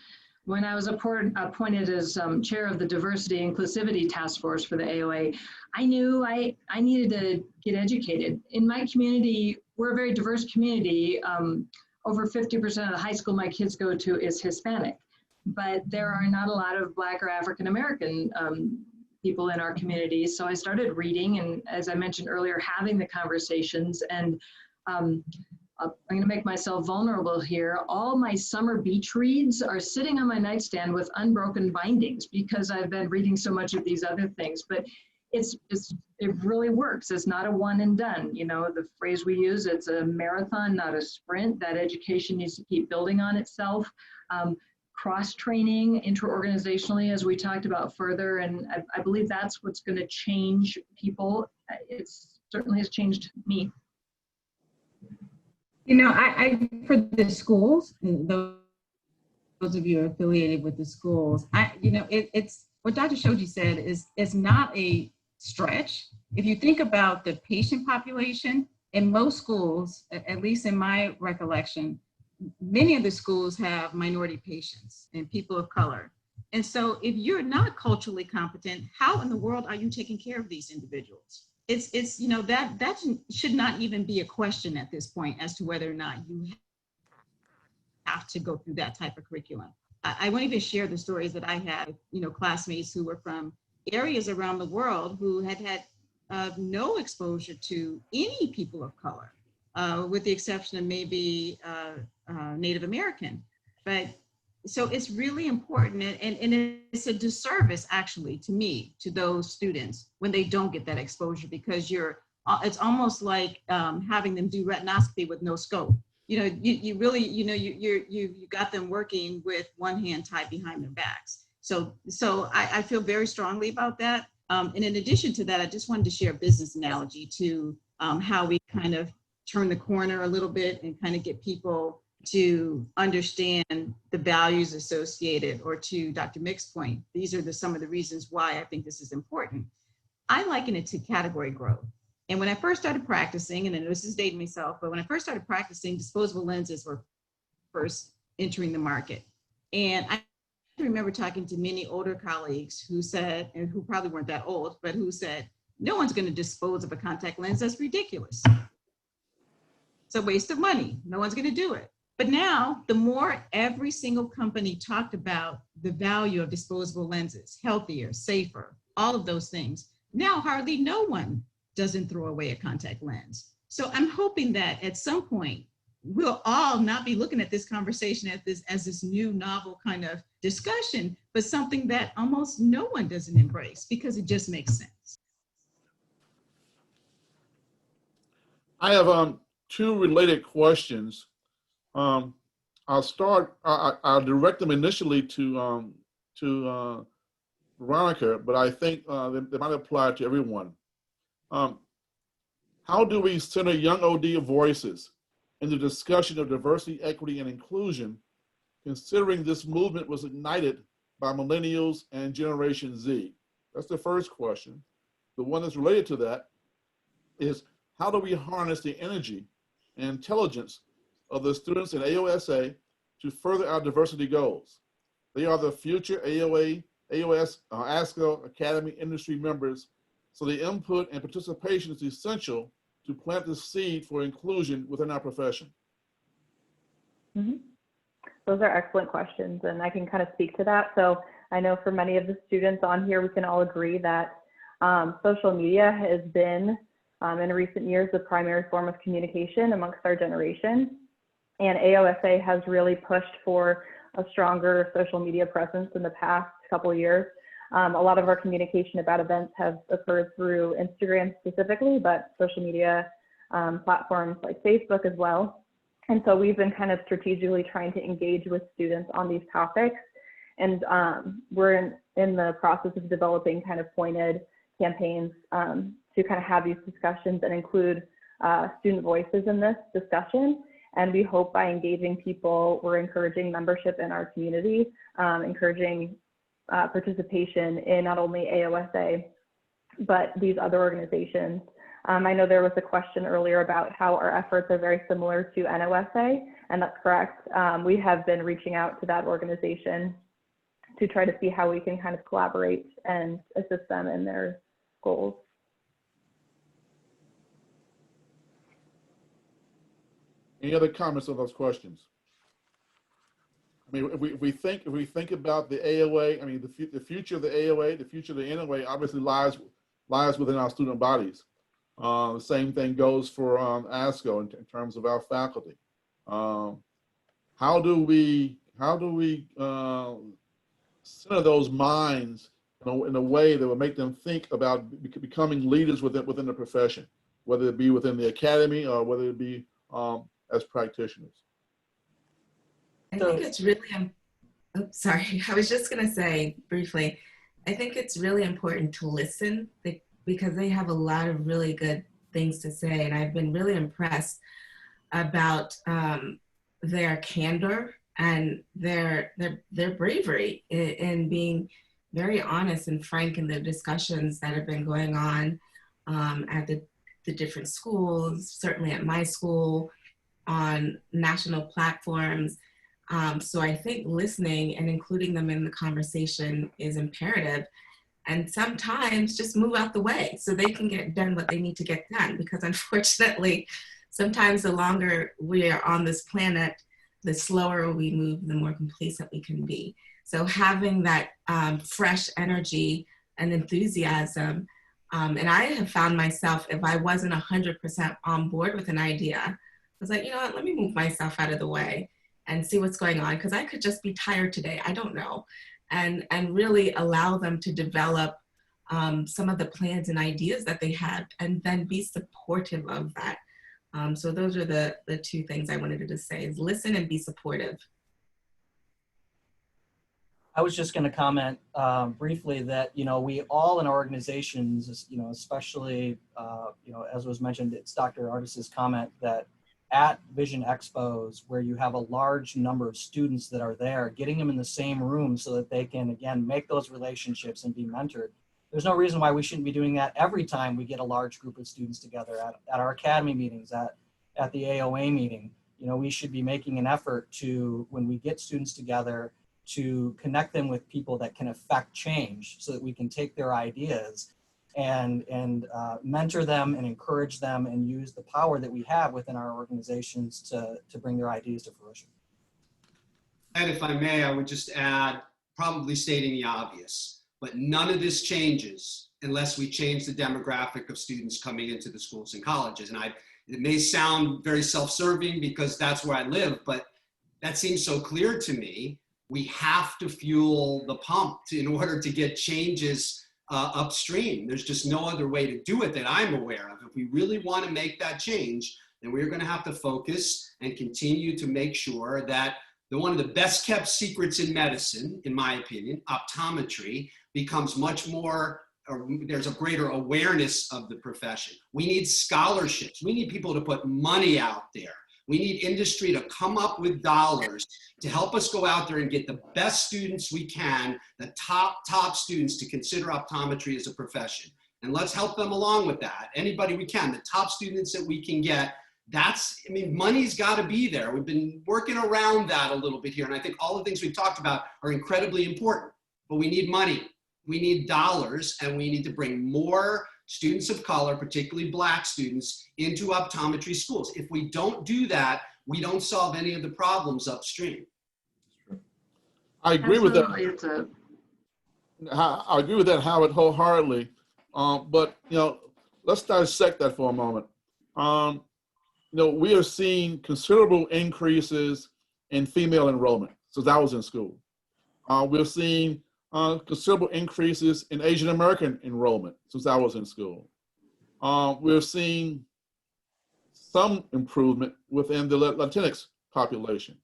when I was appointed as chair of the Diversity Inclusivity Task Force for the AOA, I knew I needed to get educated. In my community, we're a very diverse community. Over 50% of the high school my kids go to is Hispanic, but there are not a lot of Black or African American people in our community. So I started reading, and as I mentioned earlier, having the conversations. And I'm going to make myself vulnerable here. All my summer beach reads are sitting on my nightstand with unbroken bindings because I've been reading so much of these other things. But it really works. It's not a one and done. The phrase we use, it's a marathon, not a sprint. That education needs to keep building on itself. cross-training inter-organizationally, as we talked about further, and I believe that's what's going to change people. It certainly has changed me. You know, I for the schools, those of you affiliated with the schools, it's what Dr. Shoji said is not a stretch. If you think about the patient population in most schools, at least in my recollection, many of the schools have minority patients and people of color. And so if you're not culturally competent, how in the world are you taking care of these individuals? It's you know, that should not even be a question at this point as to whether or not you have to go through that type of curriculum. I won't even share the stories that I had, you know, classmates who were from areas around the world who had no exposure to any people of color, with the exception of maybe Native American. But so it's really important, and it's a disservice actually to me, to those students when they don't get that exposure, because it's almost like having them do retinoscopy with no scope. You know, you really, you know, you got them working with one hand tied behind their backs. So I feel very strongly about that. And in addition to that, I just wanted to share a business analogy to how we kind of turn the corner a little bit and kind of get people to understand the values associated, or to Dr. Mick's point, these are some of the reasons why I think this is important. I liken it to category growth. And when I first started practicing, and I know this is dating myself, but when I first started practicing, disposable lenses were first entering the market. And I remember talking to many older colleagues who said, and who probably weren't that old, but who said, no one's going to dispose of a contact lens. That's ridiculous. It's a waste of money. No one's going to do it. But now, the more every single company talked about the value of disposable lenses, healthier, safer, all of those things, now hardly no one doesn't throw away a contact lens. So I'm hoping that at some point, we'll all not be looking at this conversation as this new novel kind of discussion, but something that almost no one doesn't embrace because it just makes sense. I have two related questions. I'll direct them initially to Veronica, but I think they might apply to everyone. How do we center young OD voices in the discussion of diversity, equity, and inclusion, considering this movement was ignited by millennials and Generation Z? That's the first question. The one that's related to that is, how do we harness the energy and intelligence of the students in AOSA to further our diversity goals? They are the future AOA, AOS, ASCO Academy industry members, so the input and participation is essential to plant the seed for inclusion within our profession. Mm-hmm. Those are excellent questions, and I can kind of speak to that. So I know for many of the students on here, we can all agree that social media has been, in recent years, the primary form of communication amongst our generation. And AOSA has really pushed for a stronger social media presence in the past couple of years. A lot of our communication about events have occurred through Instagram specifically, but social media platforms like Facebook as well. And so we've been kind of strategically trying to engage with students on these topics. And we're in the process of developing kind of pointed campaigns to kind of have these discussions and include student voices in this discussion. And we hope by engaging people, we're encouraging membership in our community, encouraging participation in not only AOSA, but these other organizations. I know there was a question earlier about how our efforts are very similar to NOSA, and that's correct. We have been reaching out to that organization to try to see how we can kind of collaborate and assist them in their goals. Any other comments on those questions? I mean, if we think about the AOA, I mean, the future of the AOA, the future of the NOA obviously lies within our student bodies. The same thing goes for ASCO in terms of our faculty. How do we center those minds in a way that will make them think about becoming leaders within the profession, whether it be within the academy or whether it be as practitioners? I think it's really Oops, sorry. I was just going to say briefly, I think it's really important to listen because they have a lot of really good things to say. And I've been really impressed about their candor and their bravery in being very honest and frank in the discussions that have been going on at the different schools, certainly at my school, on national platforms. So I think listening and including them in the conversation is imperative. And sometimes just move out the way so they can get done what they need to get done. Because unfortunately, sometimes the longer we are on this planet, the slower we move, the more complacent we can be. So having that fresh energy and enthusiasm, and I have found myself, if I wasn't 100% on board with an idea, I was like, you know what, let me move myself out of the way and see what's going on, because I could just be tired today, I don't know. And really allow them to develop some of the plans and ideas that they have, and then be supportive of that. So those are the two things I wanted to say, is listen and be supportive. I was just going to comment briefly that, you know, we all in our organizations, you know, especially, you know, as was mentioned, it's Dr. Artis's comment that at Vision Expos, where you have a large number of students that are there, getting them in the same room so that they can, again, make those relationships and be mentored. There's no reason why we shouldn't be doing that every time we get a large group of students together at our academy meetings, at the AOA meeting. You know, we should be making an effort to, when we get students together, to connect them with people that can affect change so that we can take their ideas and mentor them and encourage them and use the power that we have within our organizations to bring their ideas to fruition. And if I may, I would just add, probably stating the obvious, but none of this changes unless we change the demographic of students coming into the schools and colleges. And it may sound very self-serving because that's where I live, but that seems so clear to me. We have to fuel the pump in order to get changes upstream. There's just no other way to do it that I'm aware of. If we really want to make that change, then we're going to have to focus and continue to make sure that one of the best kept secrets in medicine, in my opinion, optometry, becomes much more, or there's a greater awareness of the profession. We need scholarships. We need people to put money out there. We need industry to come up with dollars to help us go out there and get the best students we can, the top students, to consider optometry as a profession. And let's help them along with that. Anybody we can, the top students that we can get. Money's got to be there. We've been working around that a little bit here. And I think all the things we've talked about are incredibly important, but we need money. We need dollars, and we need to bring more students of color, particularly Black students, into optometry schools. If we don't do that, we don't solve any of the problems upstream. I agree with that. I agree with that, Howard, wholeheartedly. But you know, let's dissect that for a moment. You know, we are seeing considerable increases in female enrollment since I was in school. We're seeing considerable increases in Asian American enrollment since I was in school. We're seeing some improvement within the Latinx population,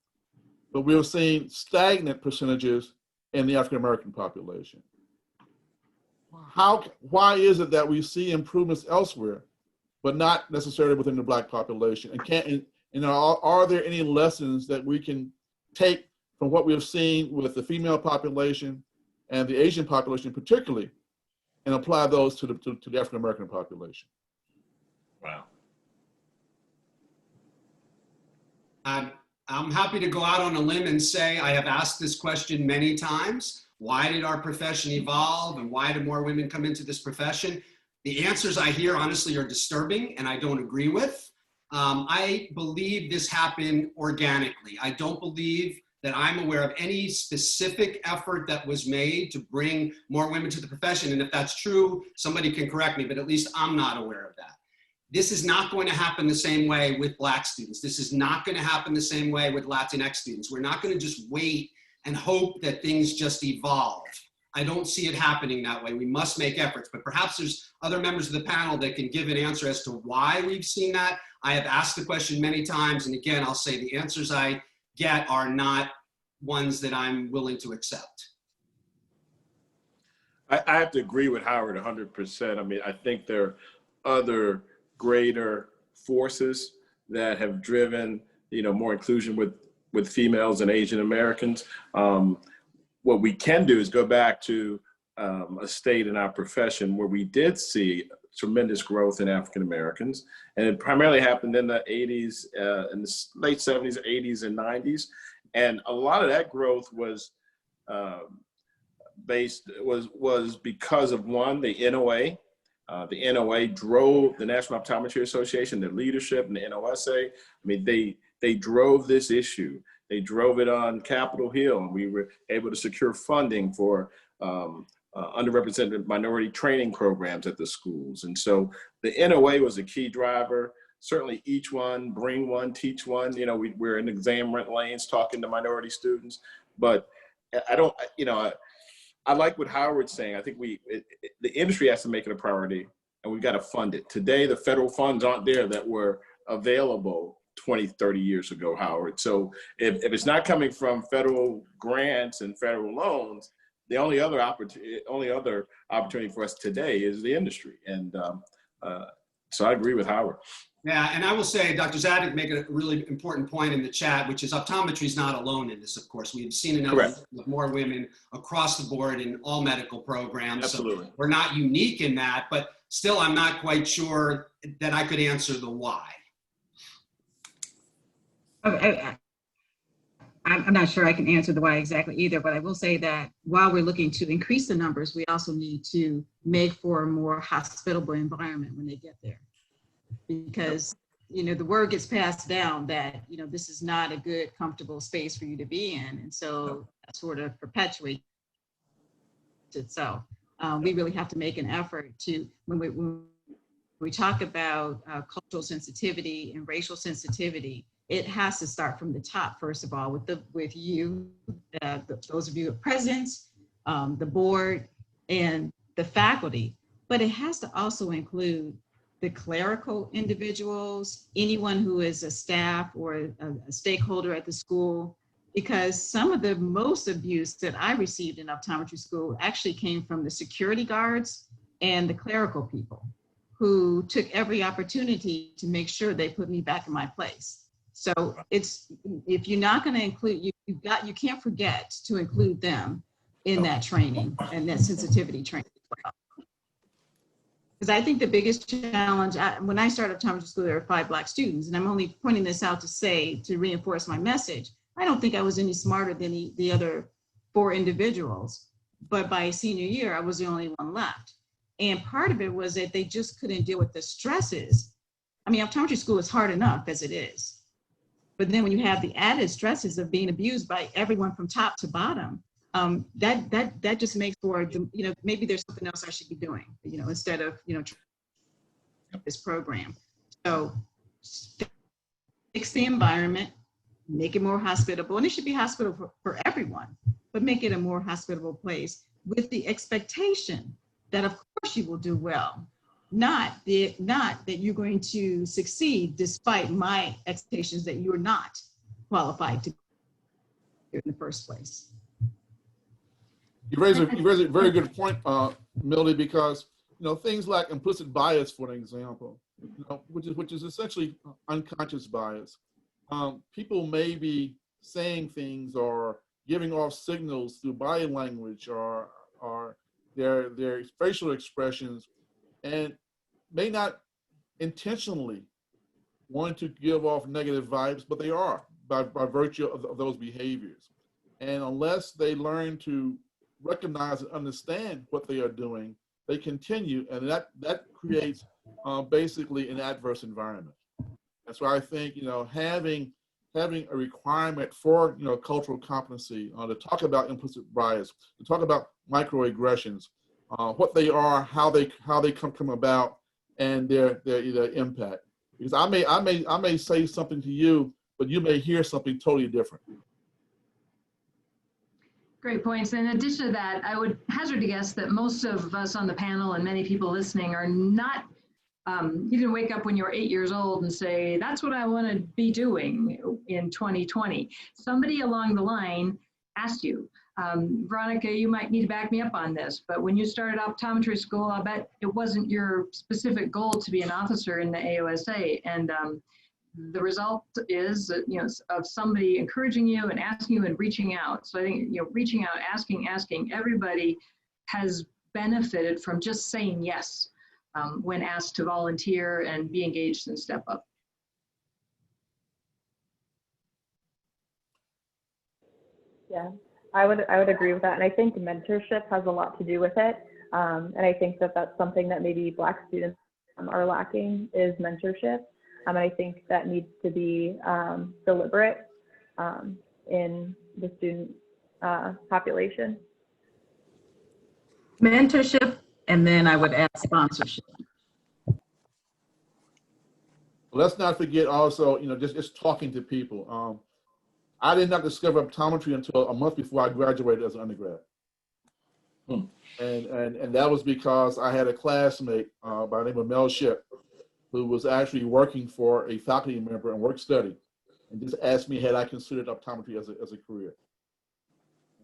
but we're seeing stagnant percentages in the African American population. Why is it that we see improvements elsewhere, but not necessarily within the Black population? And are there any lessons that we can take from what we've seen with the female population and the Asian population particularly, and apply those to the African American population? Wow. I'm happy to go out on a limb and say I have asked this question many times. Why did our profession evolve, and why do more women come into this profession? The answers I hear, honestly, are disturbing and I don't agree with. I believe this happened organically. I don't believe that I'm aware of any specific effort that was made to bring more women to the profession. And if that's true, somebody can correct me, but at least I'm not aware of that. This is not going to happen the same way with Black students. This is not going to happen the same way with Latinx students. We're not going to just wait and hope that things just evolve. I don't see it happening that way. We must make efforts, but perhaps there's other members of the panel that can give an answer as to why we've seen that. I have asked the question many times, and again, I'll say the answers I get are not ones that I'm willing to accept. I have to agree with Howard 100%. I mean, I think there are other greater forces that have driven, more inclusion with females and Asian Americans. What we can do is go back to a state in our profession where we did see tremendous growth in African Americans, and it primarily happened in the 80s, in the late 70s, 80s, and 90s, and a lot of that growth was was because of, one, the NOA. The NOA drove the National Optometry Association, their leadership, and the NOSA. I mean, they drove this issue. They drove it on Capitol Hill, and we were able to secure funding for underrepresented minority training programs at the schools. And so the NOA was a key driver. Certainly each one, bring one, teach one. We're in exam lanes talking to minority students, but I like what Howard's saying. I think the industry has to make it a priority, and we've got to fund it. Today, the federal funds aren't there that were available 20, 30 years ago, Howard. So if it's not coming from federal grants and federal loans, the only other opportunity for us today is the industry. And so I agree with Howard. Yeah, and I will say, Dr. Zadig made a really important point in the chat, which is optometry is not alone in this, of course. We've seen an evolution with more women across the board in all medical programs. Absolutely. So we're not unique in that, but still I'm not quite sure that I could answer the why. I'm not sure I can answer the why exactly either, but I will say that while we're looking to increase the numbers, we also need to make for a more hospitable environment when they get there. Because, the word gets passed down that, this is not a good, comfortable space for you to be in. And so that sort of perpetuates itself. We really have to make an effort to, when we talk about cultural sensitivity and racial sensitivity, it has to start from the top, first of all, with you, those of you present, the board, and the faculty. But it has to also include the clerical individuals, anyone who is a staff or a stakeholder at the school, because some of the most abuse that I received in optometry school actually came from the security guards and the clerical people who took every opportunity to make sure they put me back in my place. So if you're not going to include, you can't forget to include them in that training and that sensitivity training as well. Because I think the biggest challenge, when I started optometry school, there were 5 Black students, and I'm only pointing this out to reinforce my message. I don't think I was any smarter than the other 4 individuals, but by senior year, I was the only one left. And part of it was that they just couldn't deal with the stresses. I mean, optometry school is hard enough as it is. But then when you have the added stresses of being abused by everyone from top to bottom, that just makes for, maybe there's something else I should be doing, instead of, this program. So fix the environment, make it more hospitable, and it should be hospitable for everyone, but make it a more hospitable place with the expectation that of course you will do well, not that you're going to succeed despite my expectations that you're not qualified to in the first place. You raise a very good point, Millie, because things like implicit bias, for example, which is essentially unconscious bias. People may be saying things or giving off signals through body language or their facial expressions, and may not intentionally want to give off negative vibes, but they are by virtue of those behaviors. And unless they learn to recognize and understand what they are doing, they continue, and that creates basically an adverse environment. That's why I think having a requirement for cultural competency to talk about implicit bias, to talk about microaggressions, what they are, how they come about, and their impact. Because I may say something to you, but you may hear something totally different. Great points. In addition to that, I would hazard to guess that most of us on the panel and many people listening are not, you didn't wake up when you were 8 years old and say, that's what I want to be doing in 2020. Somebody along the line asked you. Veronica, you might need to back me up on this, but when you started optometry school, I bet it wasn't your specific goal to be an officer in the AOSA. And the result is, of somebody encouraging you and asking you and reaching out. So I think, reaching out, asking, everybody has benefited from just saying yes when asked to volunteer and be engaged and step up. Yeah, I would agree with that. And I think mentorship has a lot to do with it. And I think that that's something that maybe Black students are lacking is mentorship. And I think that needs to be deliberate in the student population. Mentorship, and then I would add sponsorship. Let's not forget also, just talking to people. I did not discover optometry until a month before I graduated as an undergrad. And that was because I had a classmate by the name of Mel Ship, who was actually working for a faculty member in work study, and just asked me had I considered optometry as a career.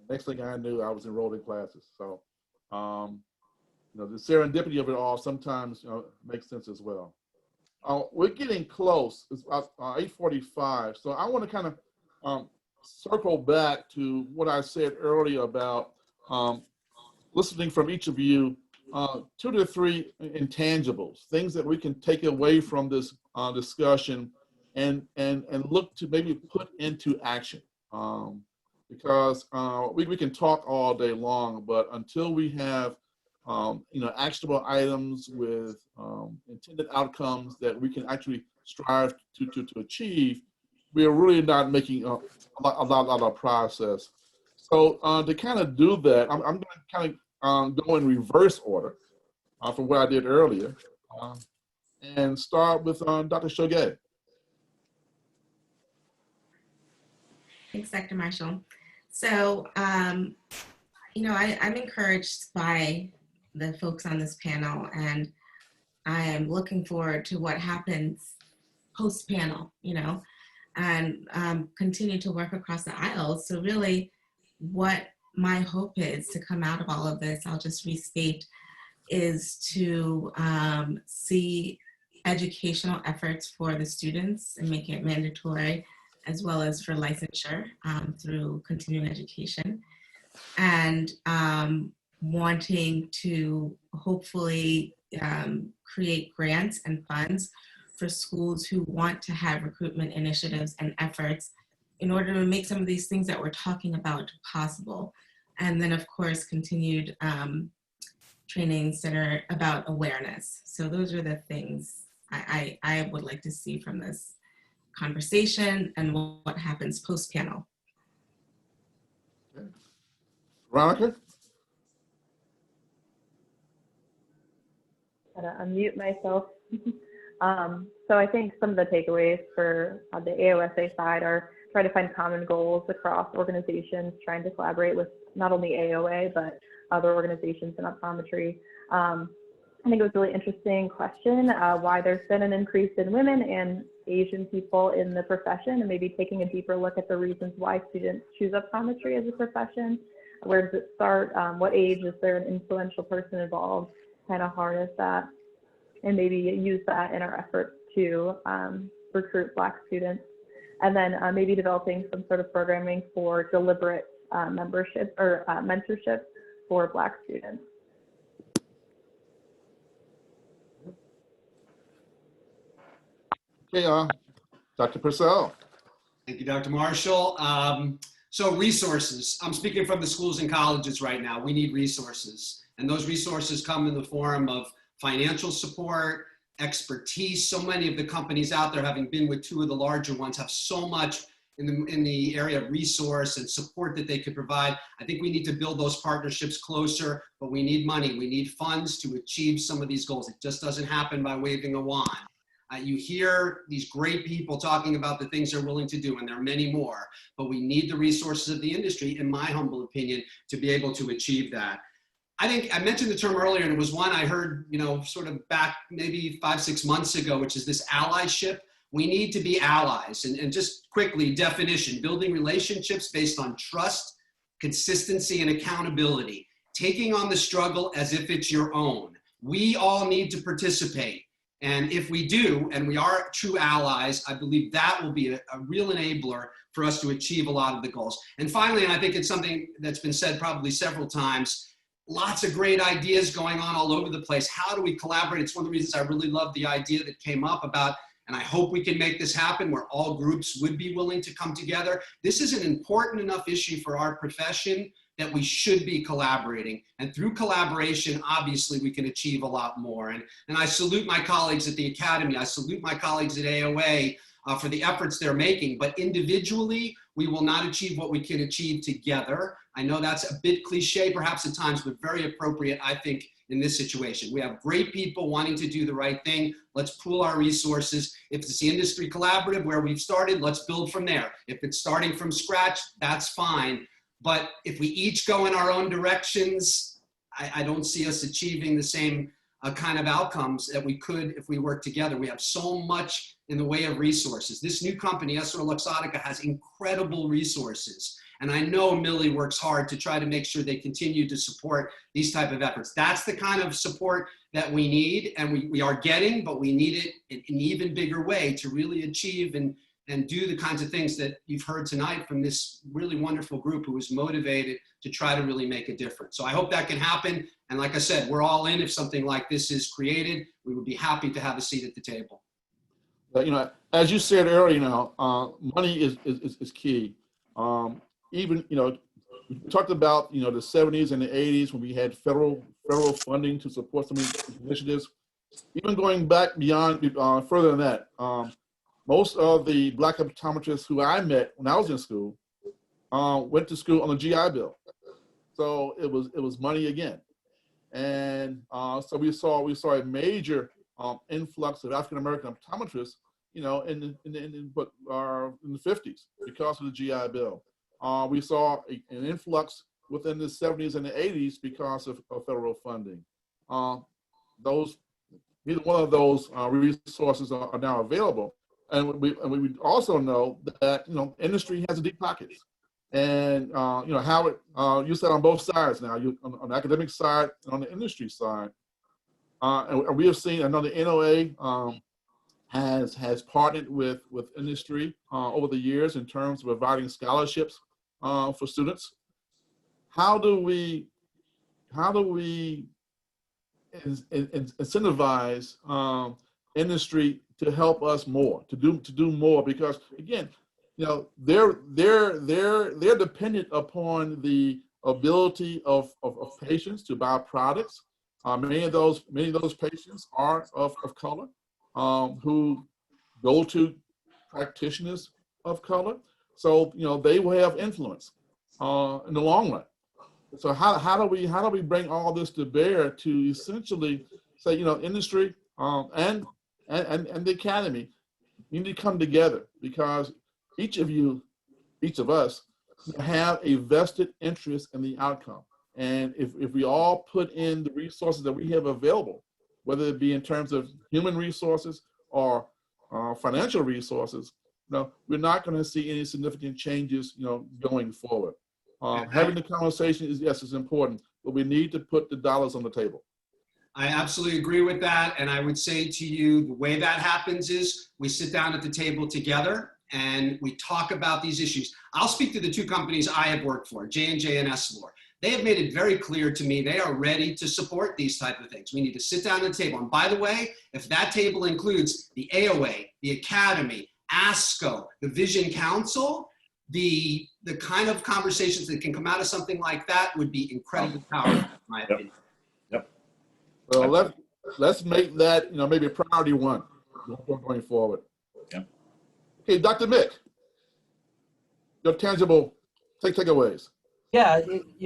Next thing I knew, I was enrolled in classes. So, the serendipity of it all sometimes makes sense as well. We're getting close. It's about 8:45. So I want to kind of circle back to what I said earlier about listening from each of you, 2 to 3 intangibles, things that we can take away from this discussion and look to maybe put into action. Because we can talk all day long, but until we have actionable items with intended outcomes that we can actually strive to achieve, we are really not making a lot of process. So to kind of do that, I'm going to kind of go in reverse order from what I did earlier, and start with Dr. Shogay. Thanks, Dr. Marshall. So, I'm encouraged by the folks on this panel, and I am looking forward to what happens post-panel, and continue to work across the aisles. So really what my hope is to come out of all of this, I'll just restate, is to see educational efforts for the students and make it mandatory, as well as for licensure through continuing education, and wanting to hopefully create grants and funds for schools who want to have recruitment initiatives and efforts in order to make some of these things that we're talking about possible. And then, of course, continued trainings that are about awareness. So those are the things I would like to see from this conversation and what happens post-panel. Okay. Veronica? Gotta unmute myself. So I think some of the takeaways for the AOSA side are try to find common goals across organizations, trying to collaborate with not only AOA, but other organizations in optometry. I think it was a really interesting question, why there's been an increase in women and Asian people in the profession, and maybe taking a deeper look at the reasons why students choose optometry as a profession. Where does it start? What age? Is there an influential person involved? Kind of harness that and maybe use that in our efforts to recruit Black students. And then maybe developing some sort of programming for deliberate membership or mentorship for Black students. Okay, Dr. Purcell. Thank you, Dr. Marshall. So resources, I'm speaking from the schools and colleges right now. We need resources, and those resources come in the form of financial support, expertise. So many of the companies out there, having been with 2 of the larger ones, have so much in the area of resource and support that they could provide. I think we need to build those partnerships closer, but we need money. We need funds to achieve some of these goals. It just doesn't happen by waving a wand. You hear these great people talking about the things they're willing to do, and there are many more, but we need the resources of the industry, in my humble opinion, to be able to achieve that. I think I mentioned the term earlier, and it was one I heard, sort of back maybe 5-6 months ago, which is this allyship. We need to be allies. And just quickly, definition, building relationships based on trust, consistency and accountability, taking on the struggle as if it's your own. We all need to participate. And if we do, and we are true allies, I believe that will be a real enabler for us to achieve a lot of the goals. And finally, and I think it's something that's been said probably several times, lots of great ideas going on all over the place. How do we collaborate? It's one of the reasons I really love the idea that came up about, and I hope we can make this happen, where all groups would be willing to come together. This is an important enough issue for our profession that we should be collaborating. And through collaboration, obviously, we can achieve a lot more. And I salute my colleagues at the Academy. I salute my colleagues at AOA for the efforts they're making. But individually, we will not achieve what we can achieve together. I know that's a bit cliche, perhaps at times, but very appropriate, I think, in this situation. We have great people wanting to do the right thing. Let's pool our resources. If it's the industry collaborative where we've started, let's build from there. If it's starting from scratch, that's fine. But if we each go in our own directions, I don't see us achieving the same kind of outcomes that we could if we work together. We have so much in the way of resources. This new company, Essilor Luxottica, has incredible resources. And I know Millie works hard to try to make sure they continue to support these type of efforts. That's the kind of support that we need, and we are getting, but we need it in an even bigger way to really achieve and do the kinds of things that you've heard tonight from this really wonderful group who is motivated to try to really make a difference. So I hope that can happen. And like I said, we're all in if something like this is created. We would be happy to have a seat at the table. You know, as you said earlier, money is key. Even, we talked about, the 70s and the 80s when we had federal funding to support some of these initiatives. Even going back beyond, further than that, most of the Black optometrists who I met when I was in school went to school on the GI Bill. So it was money again. And so we saw a major influx of African-American optometrists, in the 50s because of the GI Bill. We saw an influx within the 70s and the 80s because of federal funding. Neither one of those resources are now available. And we also know that, industry has deep pockets. And, Howard, you said on both sides now, on the academic side and on the industry side. And we have seen, I know the NOA has partnered with industry over the years in terms of providing scholarships for students. How do we incentivize industry to help us more, to do more? Because again, they're dependent upon the ability of patients to buy products. Many of those patients are of color, who go to practitioners of color. So they will have influence in the long run. So how do we bring all this to bear to essentially say, industry and the academy, you need to come together, because each of us have a vested interest in the outcome. And if we all put in the resources that we have available, whether it be in terms of human resources or financial resources, we're not going to see any significant changes, going forward. Having the conversation is important, but we need to put the dollars on the table. I absolutely agree with that. And I would say to you, the way that happens is we sit down at the table together and we talk about these issues. I'll speak to the two companies I have worked for, J&J and Essilor. They have made it very clear to me they are ready to support these type of things. We need to sit down at the table. And by the way, if that table includes the AOA, the Academy, ASCO, the Vision Council, the kind of conversations that can come out of something like that would be incredibly powerful, in my opinion. Yep. Well, let's make that, maybe a priority one going forward. Yep. Okay, Dr. Mick, your tangible takeaways. Yeah,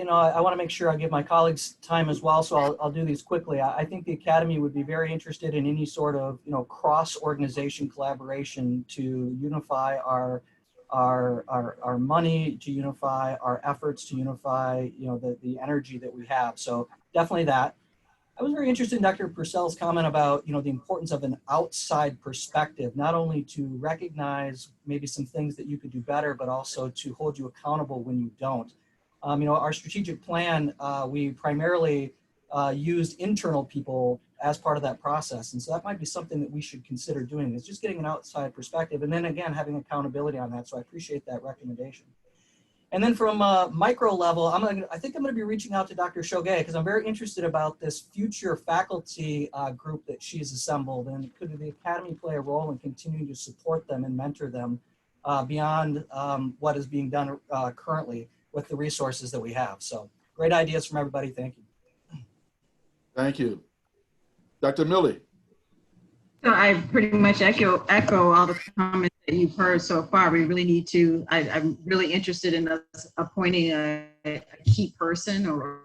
I want to make sure I give my colleagues time as well, so I'll do these quickly. I think the Academy would be very interested in any sort of, cross-organization collaboration to unify our money, to unify our efforts, to unify, the energy that we have. So definitely that. I was very interested in Dr. Purcell's comment about, the importance of an outside perspective, not only to recognize maybe some things that you could do better, but also to hold you accountable when you don't. Our strategic plan, we primarily used internal people as part of that process. And so that might be something that we should consider doing, is just getting an outside perspective, and then again, having accountability on that. So I appreciate that recommendation. And then from a micro level, I think I'm gonna be reaching out to Dr. Shoge, because I'm very interested about this future faculty group that she's assembled, and could the Academy play a role in continuing to support them and mentor them beyond what is being done currently with the resources that we have. So great ideas from everybody, thank you. Thank you. Dr. Millie. So I pretty much echo all the comments that you've heard so far. We really need to, I'm really interested in us appointing a key person or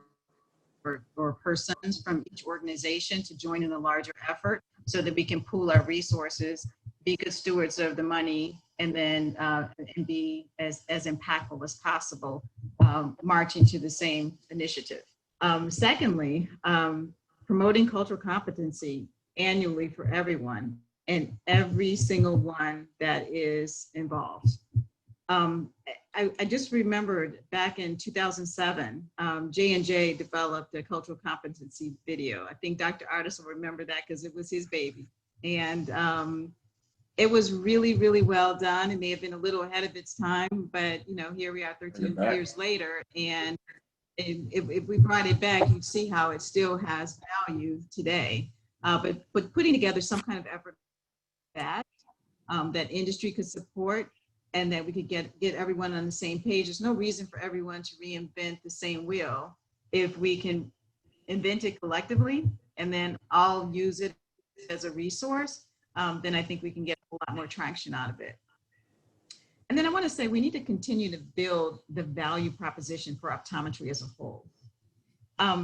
persons from each organization to join in a larger effort so that we can pool our resources, be good stewards of the money, and then and be as impactful as possible, marching to the same initiative. Secondly, promoting cultural competency annually for everyone and every single one that is involved. I just remembered back in 2007, J&J developed a cultural competency video. I think Dr. Artis will remember that because it was his baby. And it was really, really well done. It may have been a little ahead of its time, but here we are 13 years later. And if we brought it back, you'd see how it still has value today. But putting together some kind of effort that industry could support, and that we could get everyone on the same page. There's no reason for everyone to reinvent the same wheel. If we can invent it collectively and then all use it as a resource, then I think we can get a lot more traction out of it. And then I want to say we need to continue to build the value proposition for optometry as a whole.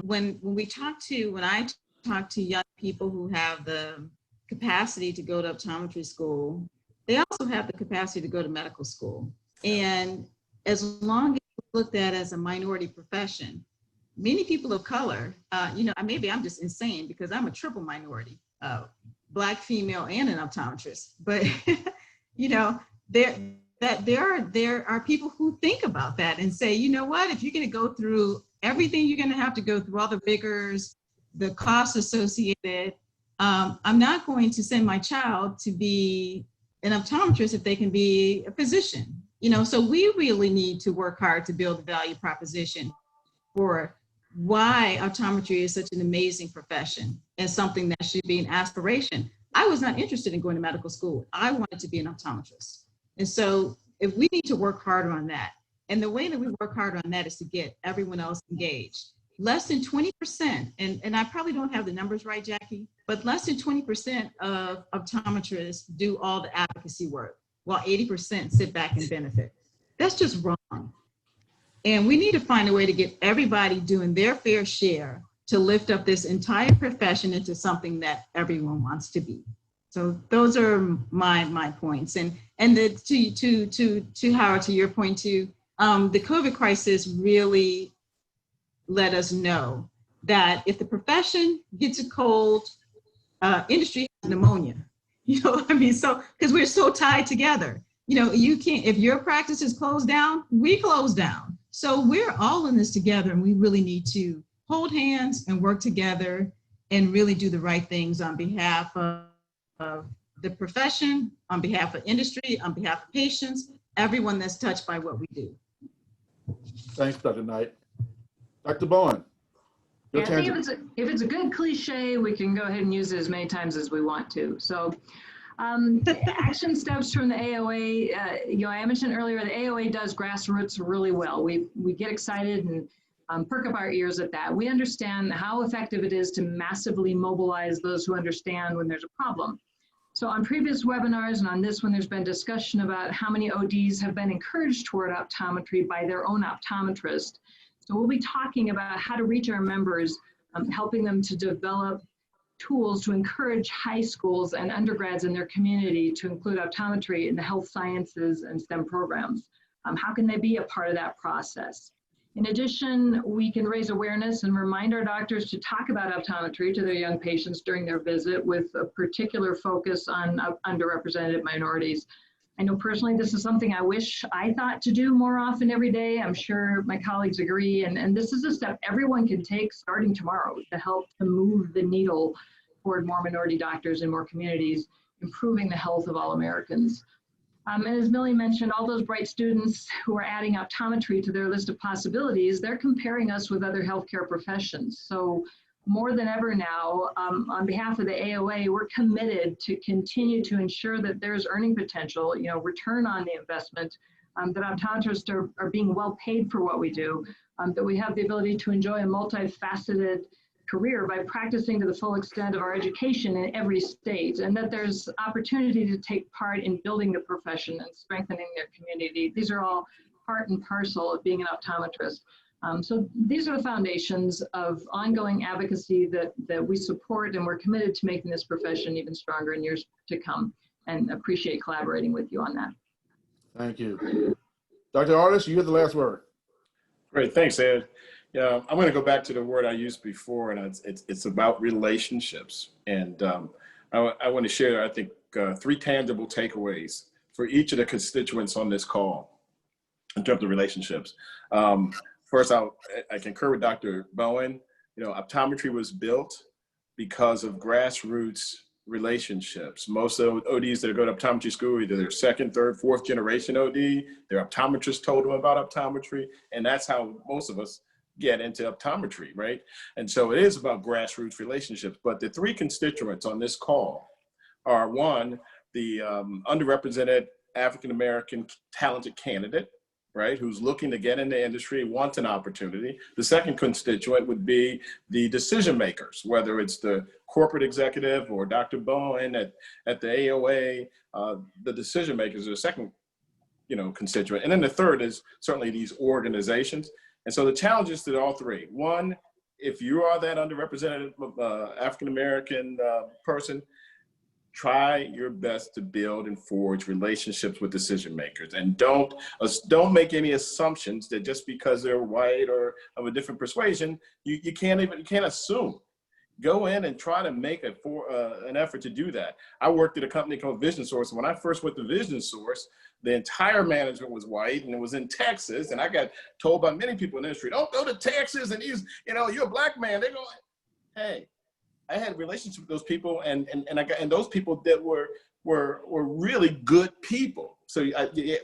When I talk to young people who have the capacity to go to optometry school, they also have the capacity to go to medical school. And as long as it's looked at as a minority profession, many people of color, maybe I'm just insane because I'm a triple minority, Black, female, and an optometrist. But there are people who think about that and say, you know what, if you're going to go through everything you're going to have to go through, all the rigors, the costs associated, I'm not going to send my child to be an optometrist if they can be a physician. So we really need to work hard to build a value proposition for why optometry is such an amazing profession and something that should be an aspiration. I was not interested in going to medical school. I wanted to be an optometrist. And so if we need to work harder on that, and the way that we work harder on that is to get everyone else engaged. Less than 20%, and I probably don't have the numbers right, Jackie, but less than 20% of optometrists do all the advocacy work, while 80% sit back and benefit. That's just wrong. And we need to find a way to get everybody doing their fair share to lift up this entire profession into something that everyone wants to be. So those are my points. And to Howard, to your point too, the COVID crisis really let us know that if the profession gets a cold, industry has pneumonia. So because we're so tied together. You can't, if your practice is closed down, we close down. So we're all in this together, and we really need to hold hands and work together and really do the right things on behalf of the profession, on behalf of industry, on behalf of patients, everyone that's touched by what we do. Thanks, Dr. Knight. Dr. Bowen. Yeah, I think if it's a good cliche, we can go ahead and use it as many times as we want to. So action steps from the AOA, I mentioned earlier, the AOA does grassroots really well. We get excited and perk up our ears at that. We understand how effective it is to massively mobilize those who understand when there's a problem. So on previous webinars and on this one, there's been discussion about how many ODs have been encouraged toward optometry by their own optometrist. So we'll be talking about how to reach our members, helping them to develop tools to encourage high schools and undergrads in their community to include optometry in the health sciences and STEM programs. How can they be a part of that process? In addition, we can raise awareness and remind our doctors to talk about optometry to their young patients during their visit with a particular focus on underrepresented minorities. I know personally this is something I wish I thought to do more often every day. I'm sure my colleagues agree. And this is a step everyone can take starting tomorrow to help to move the needle toward more minority doctors in more communities, improving the health of all Americans. And as Millie mentioned, all those bright students who are adding optometry to their list of possibilities, they're comparing us with other healthcare professions. So more than ever now, on behalf of the AOA, we're committed to continue to ensure that there's earning potential, return on the investment, that optometrists are being well paid for what we do, that we have the ability to enjoy a multifaceted career by practicing to the full extent of our education in every state, and that there's opportunity to take part in building the profession and strengthening their community. These are all part and parcel of being an optometrist. So these are the foundations of ongoing advocacy that we support, and we're committed to making this profession even stronger in years to come, and appreciate collaborating with you on that. Thank you. Dr. Artis, you have the last word. Great, thanks, Ed. Yeah, I'm going to go back to the word I used before, and it's about relationships. And I want to share, I think, 3 tangible takeaways for each of the constituents on this call in terms of relationships. First, I concur with Dr. Bowen. Optometry was built because of grassroots relationships. Most of the ODs that go to optometry school, either they're second, third, fourth generation OD, their optometrist told them about optometry, and that's how most of us get into optometry, right? And so it is about grassroots relationships. But the 3 constituents on this call are, 1, the underrepresented African-American talented candidate, right, who's looking to get in the industry, wants an opportunity. The second constituent would be the decision makers, whether it's the corporate executive or Dr. Bowen at the AOA, the decision makers are the second, constituent. And then the third is certainly these organizations. And so the challenges to all 3. 1, if you are that underrepresented African-American person, try your best to build and forge relationships with decision makers, and don't make any assumptions that just because they're white or of a different persuasion, you can't assume. Go in and try to make an effort to do that. I worked at a company called Vision Source, and when I first went to Vision Source, the entire management was white, and it was in Texas, and I got told by many people in the industry, don't go to Texas, and you're a black man. They're going, hey, I had a relationship with those people, and those people that were really good people. So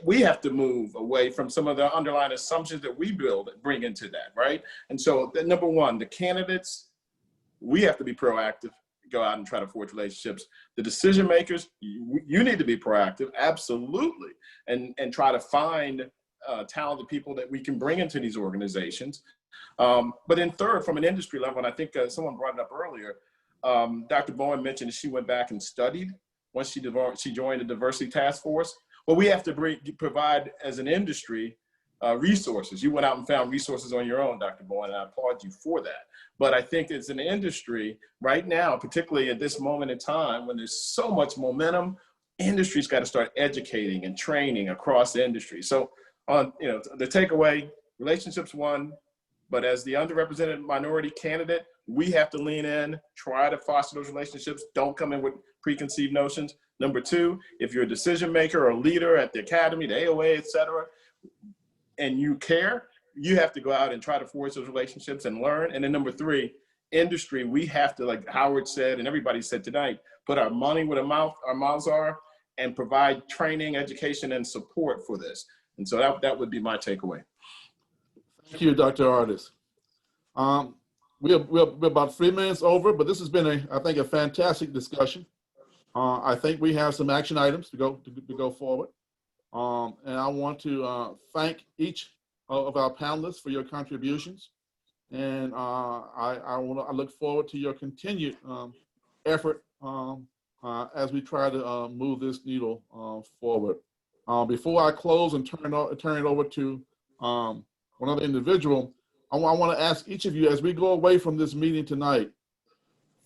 we have to move away from some of the underlying assumptions that we bring into that, right? And so number 1, the candidates, we have to be proactive, go out and try to forge relationships. The decision makers, you need to be proactive, absolutely, and try to find talented people that we can bring into these organizations. But then third, from an industry level, and I think someone brought it up earlier, Dr. Bowen mentioned that she went back and studied once she joined the diversity task force. Well, we have to provide as an industry resources. You went out and found resources on your own, Dr. Bowen, and I applaud you for that. But I think as an industry right now, particularly at this moment in time when there's so much momentum, industry's got to start educating and training across the industry. So the takeaway, relationships 1, but as the underrepresented minority candidate, we have to lean in, try to foster those relationships. Don't come in with preconceived notions. Number 2, if you're a decision maker or leader at the academy, the AOA, et cetera, and you care, you have to go out and try to forge those relationships and learn. And then number 3, industry, we have to, like Howard said, and everybody said tonight, put our money where our mouths are and provide training, education, and support for this. And so that would be my takeaway. Thank you, Dr. Artis. We're about 3 minutes over, but this has been I think a fantastic discussion. I think we have some action items to go forward. And I want to thank each of our panelists for your contributions. And I look forward to your continued effort as we try to move this needle forward. Before I close and turn it over to one other individual, I want to ask each of you, as we go away from this meeting tonight,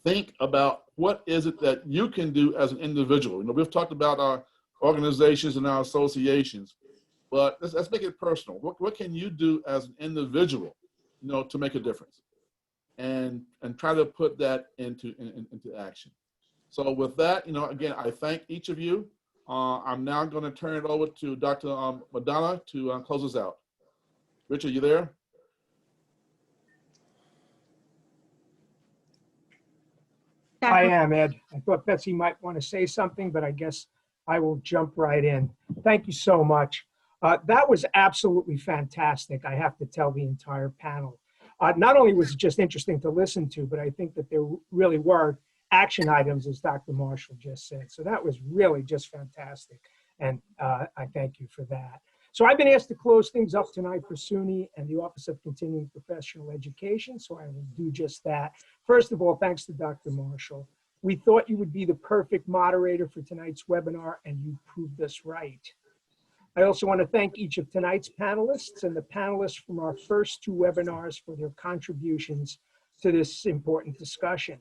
think about what is it that you can do as an individual. We've talked about our organizations and our associations, but let's make it personal. What can you do as an individual, to make a difference, and try to put that into action. So with that, again, I thank each of you. I'm now going to turn it over to Dr. Madonna to close us out. Richard, you there? I am, Ed. I thought Betsy might want to say something, but I guess I will jump right in. Thank you so much. That was absolutely fantastic. I have to tell the entire panel. Not only was it just interesting to listen to, but I think that there really were action items, as Dr. Marshall just said. So that was really just fantastic. And I thank you for that. So I've been asked to close things up tonight for SUNY and the Office of Continuing Professional Education, so I will do just that. First of all, thanks to Dr. Marshall. We thought you would be the perfect moderator for tonight's webinar, and you proved us right. I also want to thank each of tonight's panelists and the panelists from our first two webinars for their contributions to this important discussion.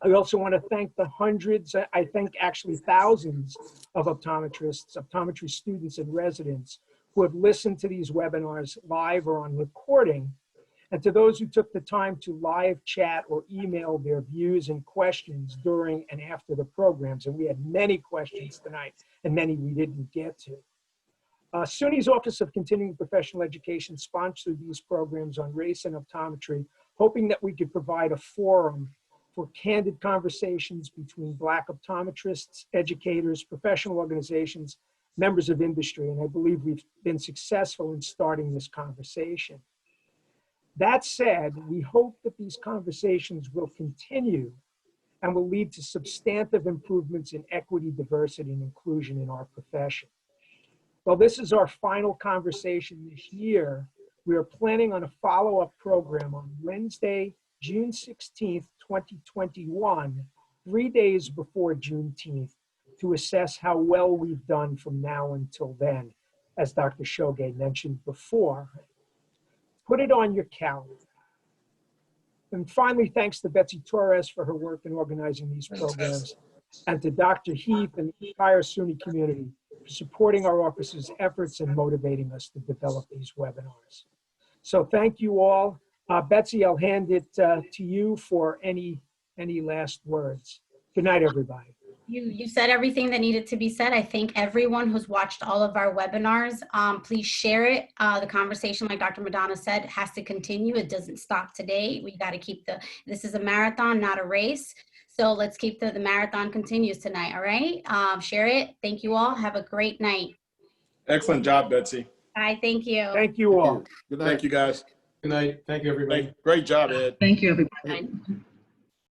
I also want to thank the hundreds, I think actually thousands of optometrists, optometry students and residents who have listened to these webinars live or on recording, and to those who took the time to live chat or email their views and questions during and after the programs. And we had many questions tonight and many we didn't get to. SUNY's Office of Continuing Professional Education sponsored these programs on race and optometry, hoping that we could provide a forum for candid conversations between Black optometrists, educators, professional organizations, members of industry, and I believe we've been successful in starting this conversation. That said, we hope that these conversations will continue and will lead to substantive improvements in equity, diversity, and inclusion in our profession. Well, this is our final conversation this year. We are planning on a follow-up program on Wednesday, June 16th, 2021, 3 days before Juneteenth, to assess how well we've done from now until then, as Dr. Shoge mentioned before. Put it on your calendar. And finally, thanks to Betsy Torres for her work in organizing these programs, and to Dr. Heath and the entire SUNY community for supporting our office's efforts and motivating us to develop these webinars. So thank you all. Betsy, I'll hand it to you for any last words. Good night, everybody. You said everything that needed to be said. I thank everyone who's watched all of our webinars. Please share it. The conversation, like Dr. Madonna said, has to continue. It doesn't stop today. We got to keep this is a marathon, not a race. So let's keep the marathon continues tonight, all right? Share it. Thank you all. Have a great night. Excellent job, Betsy. Bye, thank you. Thank you all. Good night. Thank you, guys. Good night. Thank you, everybody. Great job, Ed. Thank you, everybody.